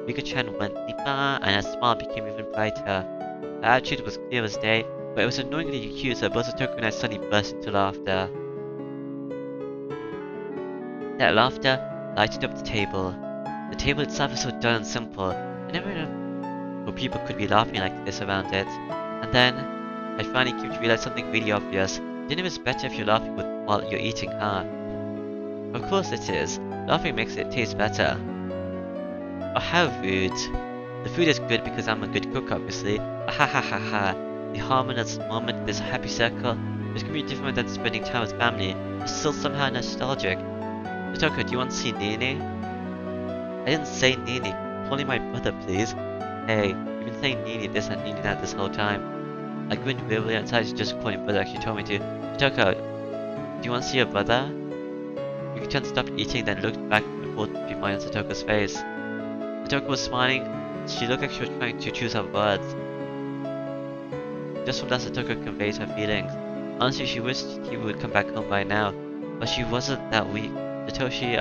Speaker 1: Rika-chan went deeper and her smile became even brighter. Her attitude was clear as day, but it was annoyingly cute, so both Satoko and I suddenly burst into laughter. That laughter lighted up the table. The table itself is so dull and simple. I never knew people could be laughing like this around it. And then, I finally came to realize something really obvious. Dinner is better if you're laughing while you're eating, huh? Of course it is. Laughing makes it taste better. Oh, how rude. The food is good because I'm a good cook, obviously. Ha ha ha ha. The harmonious moment, this happy circle, is going to be different than spending time with family, but still somehow nostalgic. Satoko, do you want to see Nini? I didn't say Nini. Call me my brother, please. Hey, you've been saying Nini this and Nini that this whole time. I grinned weirdly and decided to just call him brother like she told me to. Satoko, do you want to see your brother? Yuki-chan stopped eating, then looked back and forth between mine and Satoko's face. Satoko was smiling. She looked like she was trying to choose her words. Just from that, Satoko conveyed her feelings. Honestly, she wished he would come back home by now, but she wasn't that weak. Satoshi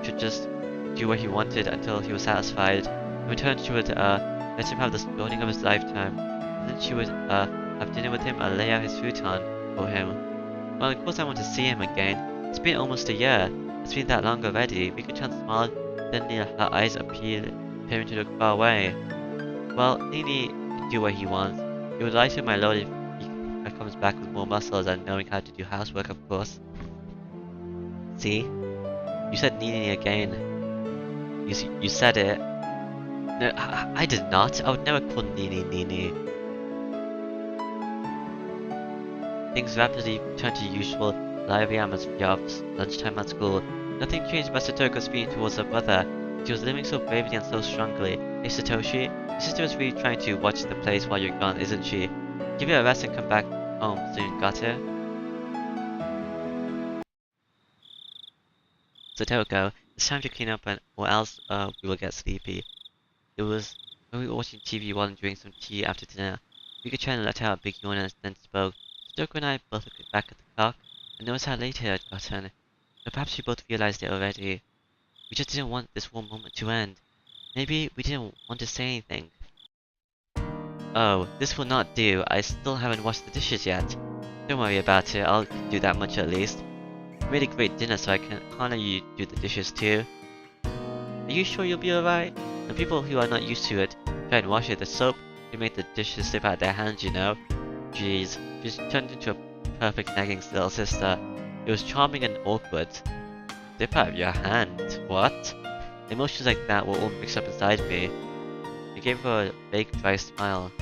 Speaker 1: should just do what he wanted until he was satisfied. In return, she would let him have the scolding of his lifetime. And then she would have dinner with him and lay out his futon for him. Well, of course I want to see him again. It's been almost a year. It's been that long already. Rika-chan smiled, then her eyes appearing to look far away. Well, Nini can do what he wants. It would lighten my load if he comes back with more muscles and knowing how to do housework, of course. See? You said Nini again. You said it. No, I did not. I would never call Nini Nini. Things rapidly returned to usual lively atmosphere of lunchtime at school. Nothing changed about Satoko's feeling towards her brother. She was living so bravely and so strongly. Hey Satoshi, your sister is really trying to watch the place while you're gone, isn't she? Give her a rest and come back home soon, got it? Satoko, it's time to clean up or else we will get sleepy. It was when we were watching TV while enjoying some tea after dinner. Rika-chan let out a big yawn and then spoke. Satoko and I both looked back at the clock and noticed how late it had gotten. Or perhaps we both realized it already. We just didn't want this one moment to end. Maybe we didn't want to say anything. Oh, this will not do. I still haven't washed the dishes yet. Don't worry about it, I'll do that much at least. Really great dinner, so I can't let you do the dishes too. Are you sure you'll be alright? The people who are not used to it try and wash it. The soap can make the dishes slip out of their hands, you know. Jeez, she's turned into a perfect nagging little sister. It was charming and awkward. Slip out of your hand? What? Emotions like that were all mixed up inside me. I gave her a vague, dry smile.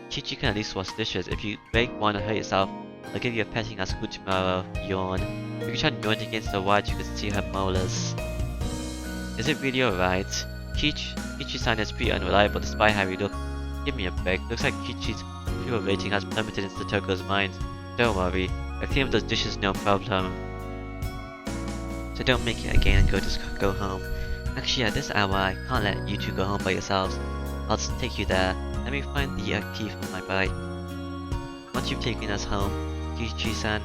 Speaker 1: Chichi can at least wash dishes. If you break one or hurt yourself, I'll give you a petting at school tomorrow. Yawn. Yuki-chan yawned against the wall. You could see her molars. Is it really alright? Chichi-san is pretty unreliable despite how you look. Give me a break. Looks like Chichi's pure rating has plummeted in Satoko's mind. Don't worry. I clean up those dishes no problem. So don't make it again and go home. Actually, at this hour, I can't let you two go home by yourselves. I'll just take you there. Let me find the key for my bike. Once you've taken us home, Kichi-san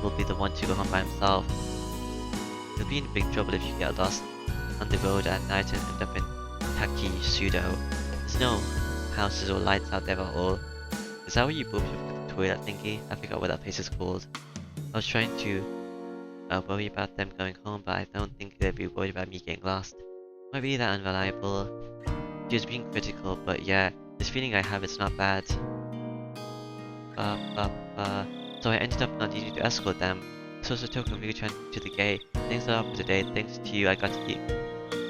Speaker 1: will be the one to go home by himself. You'll be in big trouble if you get lost on the road at night and end up in Takisudo. There's no houses or lights out there at all. Is that where you both have the toilet thingy? I forgot what that place is called. I was trying to worry about them going home, but I don't think they'd be worried about me getting lost. Might be that unreliable. She was being critical, but yeah, this feeling I have is not bad. So I ended up not needing to escort them. So Satoko and Ryu-chan to the gate. Things are up for today. Thanks to you, I got to eat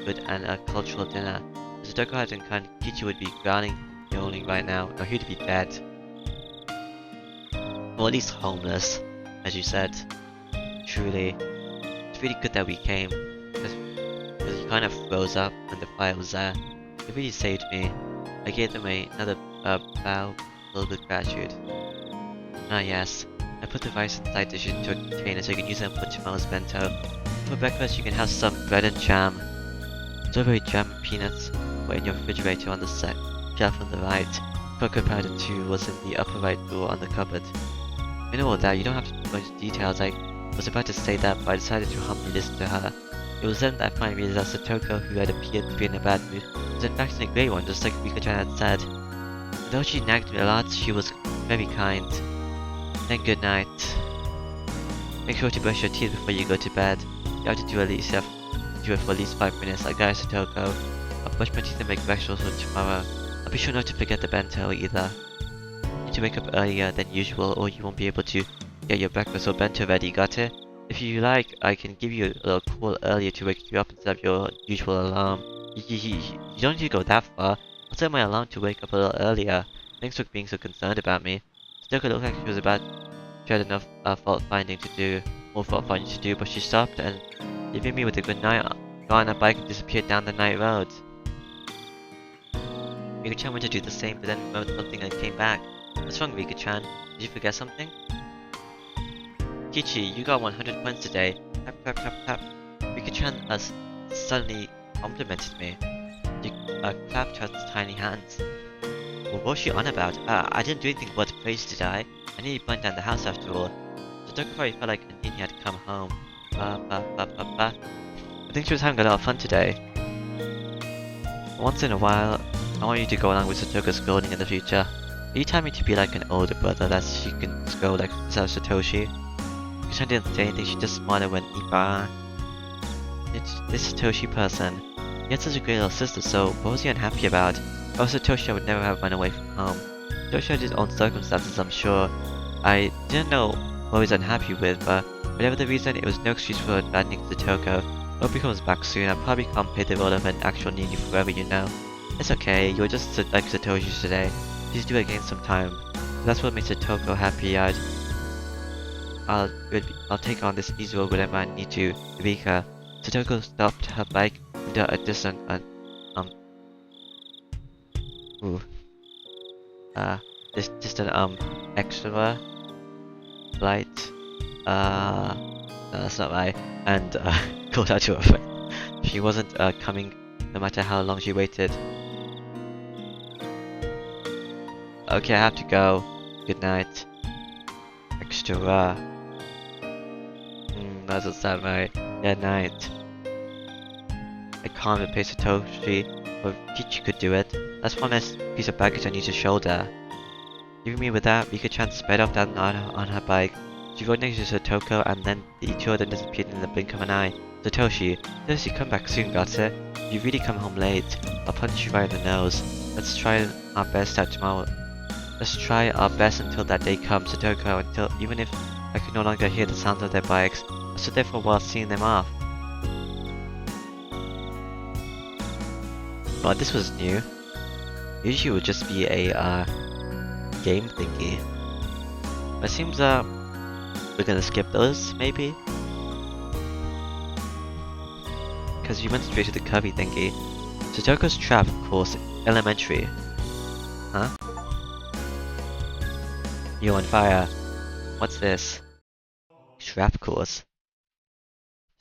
Speaker 1: good and a cultural dinner. If Satoko hadn't come, Kichi would be growling, yawning right now, or he'd be dead. Or at least homeless, as you said. Truly, it's really good that we came, because he kind of froze up when the fire was there. It really saved me. I gave them another bow filled with gratitude. Ah yes, I put the rice and side dishes into a container so you can use them for tomorrow's bento. For breakfast you can have some bread and jam. Strawberry jam and peanuts were in your refrigerator on the shelf on the right. Cocoa powder too was in the upper right drawer on the cupboard. In all that, you don't have to go into details. I was about to say that, but I decided to humbly listen to her. It was then that I finally realized that Satoko, who had appeared to be in a bad mood, was in fact in a great one, just like Rika-chan had said. Though she nagged me a lot, she was very kind. Then good night. Make sure to brush your teeth before you go to bed. You have to do it for at least 5 minutes. Like guys, Satoko. I'll brush my teeth and make breakfast for tomorrow. I'll be sure not to forget the bento either. You need to wake up earlier than usual, or you won't be able to get your breakfast or bento ready. Got it? If you like, I can give you a little call earlier to wake you up instead of your usual alarm. You don't need to go that far. I'll set my alarm to wake up a little earlier. Thanks for being so concerned about me. Satoko looked like she had enough fault finding to do, but she stopped and leaving me with a good night, got on a bike and disappeared down the night road. Rika-chan went to do the same, but then remembered something and came back. What's wrong, Rika-chan? Did you forget something? Kichi, you got 100 points today. Clap, clap, clap, clap. Rika-chan suddenly complimented me. She clapped her tiny hands. Well, what was she on about? I didn't do anything worth praise, did I? I nearly burned down the house after all. Satoko probably felt like Nini had come home. I think she was having a lot of fun today. Once in a while, I want you to go along with Satoko's scolding in the future. Are you telling me to be like an older brother that she can scold like Satoshi? Rika-chan didn't say anything, she just smiled and went, Iba. It's this Satoshi person. He had such a great little sister, so what was he unhappy about? If I was Satoshi, I would never have run away from home. Satoshi had his own circumstances, I'm sure. I didn't know what he was unhappy with, but whatever the reason, it was no excuse for abandoning Satoko. I hope he comes back soon. I probably can't play the role of an actual Nini forever, you know. It's okay, you were just like Satoshi today. Please do it again sometime. If that's what makes Satoko happy, I'll take on this easy role whenever I need to. Rika. Satoko stopped her bike without a distant extra light. No, that's not right. And called out to her friend. She wasn't coming no matter how long she waited. Okay, I have to go. Good night. Extra. That doesn't sound right. Good night. I can't replace Satoshi, but Kichi could do it. That's one less piece of baggage I need to shoulder. Leaving me with that, Rika-chan sped off down on her bike. She rode next to Satoko and then the two of them disappeared in the blink of an eye. Satoshi, come back soon, got it? You really come home late. I'll punch you right in the nose. Let's try our best out tomorrow. Let's try our best until that day comes, Satoko, until even if I could no longer hear the sounds of their bikes. I stood there for a while seeing them off. Well, this was new. Usually it would just be a game thingy. But it seems we're gonna skip those, maybe? Because you went straight to the curvy thingy. Satoko's trap course, elementary. Huh? You're on fire. What's this? Trap course.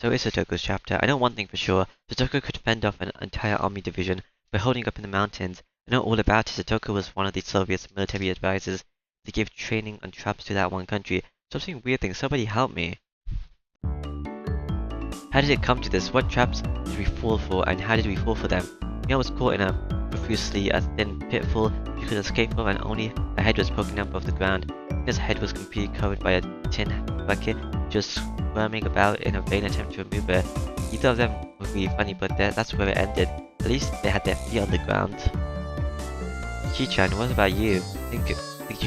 Speaker 1: So is Satoko's chapter. I know one thing for sure. Satoko could fend off an entire army division by holding up in the mountains. I know all about it. Satoko was one of the Soviet's military advisors. They gave training on traps to that one country. Stop saying weird things. Somebody help me. How did it come to this? What traps did we fall for, and how did we fall for them? Mia was caught in a profusely a thin pitfall she could escape from, and only her head was poking up above the ground. His head was completely covered by a tin bucket, just squirming about in a vain attempt to remove it. Either of them were really funny, but that's where it ended. At least they had their feet on the ground. Chi-chan, what about you? Think you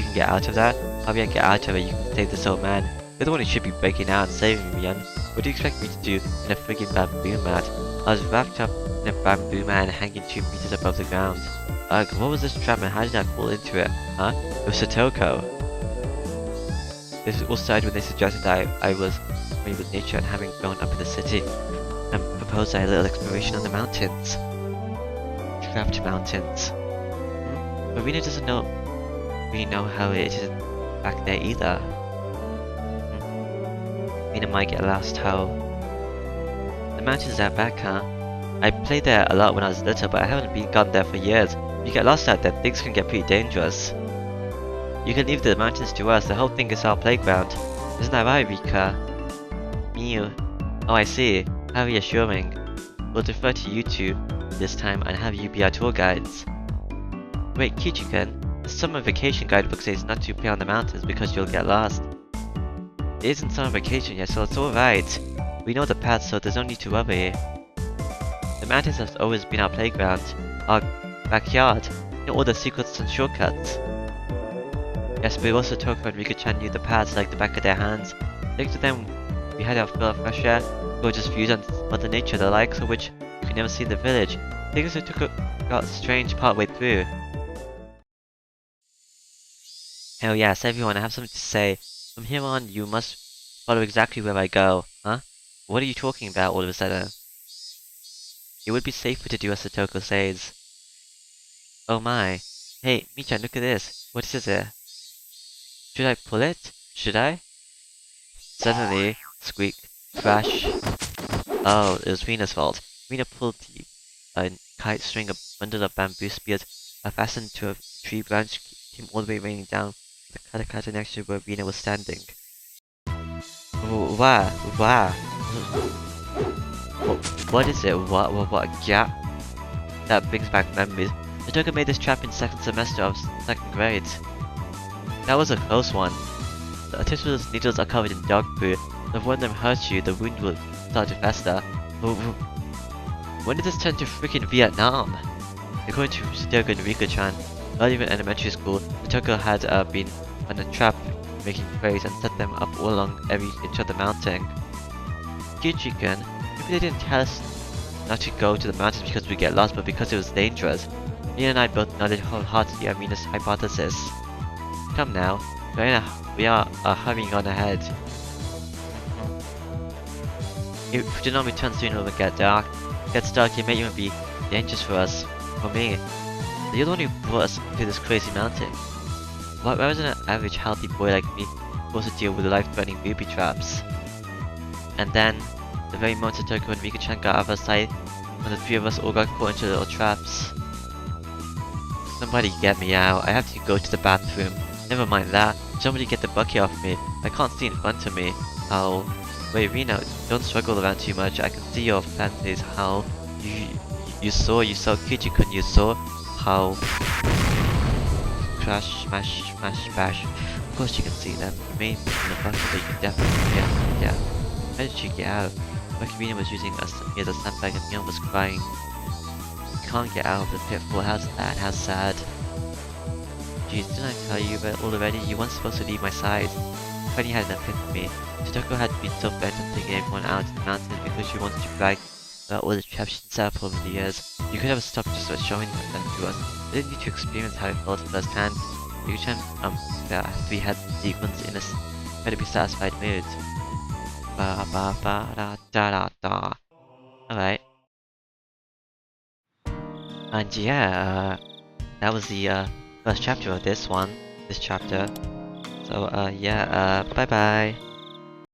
Speaker 1: can get out of that? How will I get out of it? You can save this old man. You're the one who should be breaking out and saving me, young. What do you expect me to do in a friggin' bamboo mat? I was wrapped up in a bamboo mat hanging 2 meters above the ground. Ugh, what was this trap and how did I fall into it? Huh? It was Satoko. This all started when they suggested that I was familiar with nature and having grown up in the city, and proposed a little exploration on the mountains. Trapped mountains. But Rina doesn't really know how it is back there either. Rina might get lost. How? The mountains are back, huh? I played there a lot when I was little, but I haven't gone there for years. If you get lost out there, things can get pretty dangerous. You can leave the mountains to us. The whole thing is our playground. Isn't that right, Rika? Mew. Oh, I see. How reassuring. We'll defer to you two this time and have you be our tour guides. Wait, Kichikan, the summer vacation guidebook says not to play on the mountains because you'll get lost. It isn't summer vacation yet, so it's alright. We know the path, so there's no need to worry. The mountains have always been our playground, our backyard. You know all the secrets and shortcuts. Yes, but also Toko and Rika-chan knew the paths like the back of their hands. Thanks to them, we had our fill of fresh air, gorgeous views on Mother Nature, the likes of which you could never see in the village. Things that got strange partway through. Hell yes, everyone, I have something to say. From here on, you must follow exactly where I go. Huh? What are you talking about all of a sudden? It would be safer to do as Satoko says. Oh my. Hey, Michan, look at this. What is it? Should I pull it? Should I? Suddenly, squeak, crash. Oh, it was Rina's fault. Rina pulled a kite string, a bundle of bamboo spears, fastened to a tree branch, came all the way raining down the katakata next to where Rina was standing. Wow. What is it? What? Yeah. That brings back memories. Satoko made this trap in second semester of 2nd grade. That was a close one. The artificial needles are covered in dog poo. If one of them hurts you, the wound will start to fester. When did this turn to freaking Vietnam? According to Satoko and Rika-chan, earlier in elementary school, Satoko had been on a trap making trays and set them up all along every inch of the mountain. Kichikan, maybe they didn't tell us not to go to the mountains because we get lost, but because it was dangerous. Me and I both nodded wholeheartedly at Mina's hypothesis. Come now, we are hurrying on ahead. If we do not return soon, it will get dark. If it gets dark, it may even be dangerous for us. For me. You're the one who brought us to this crazy mountain. Why wasn't an average healthy boy like me supposed to deal with life-threatening booby traps? And then, the very moment Satoko and Rika-chan got out of our sight, when the three of us all got caught into little traps. Somebody get me out. I have to go to the bathroom. Never mind that. Somebody get the bucket off me. I can't see in front of me. How? Wait, Rina, don't struggle around too much. I can see your fancies. How? You saw Kichikun, you saw how trash, smash, smash, bash. Of course you can see them. You may be in the bucket, so you can definitely get them. Yeah. How did you get out? Makimina was using us as a sandbag and Mion was crying. You can't get out of the pitfall. How's that? How sad. Jeez, didn't I tell you about already? You weren't supposed to leave my side. Funny had an epiphany. Totoko had been so bent on taking everyone out to the mountains because she wanted to brag about all the traps she'd set up over the years. You could have stopped just by showing them to us. We didn't need to experience how it felt firsthand. Each time we had sequence in a incredibly satisfied mood. Ba ba ba da da da da. Alright. And yeah, that was the first chapter of this chapter. So yeah, bye bye.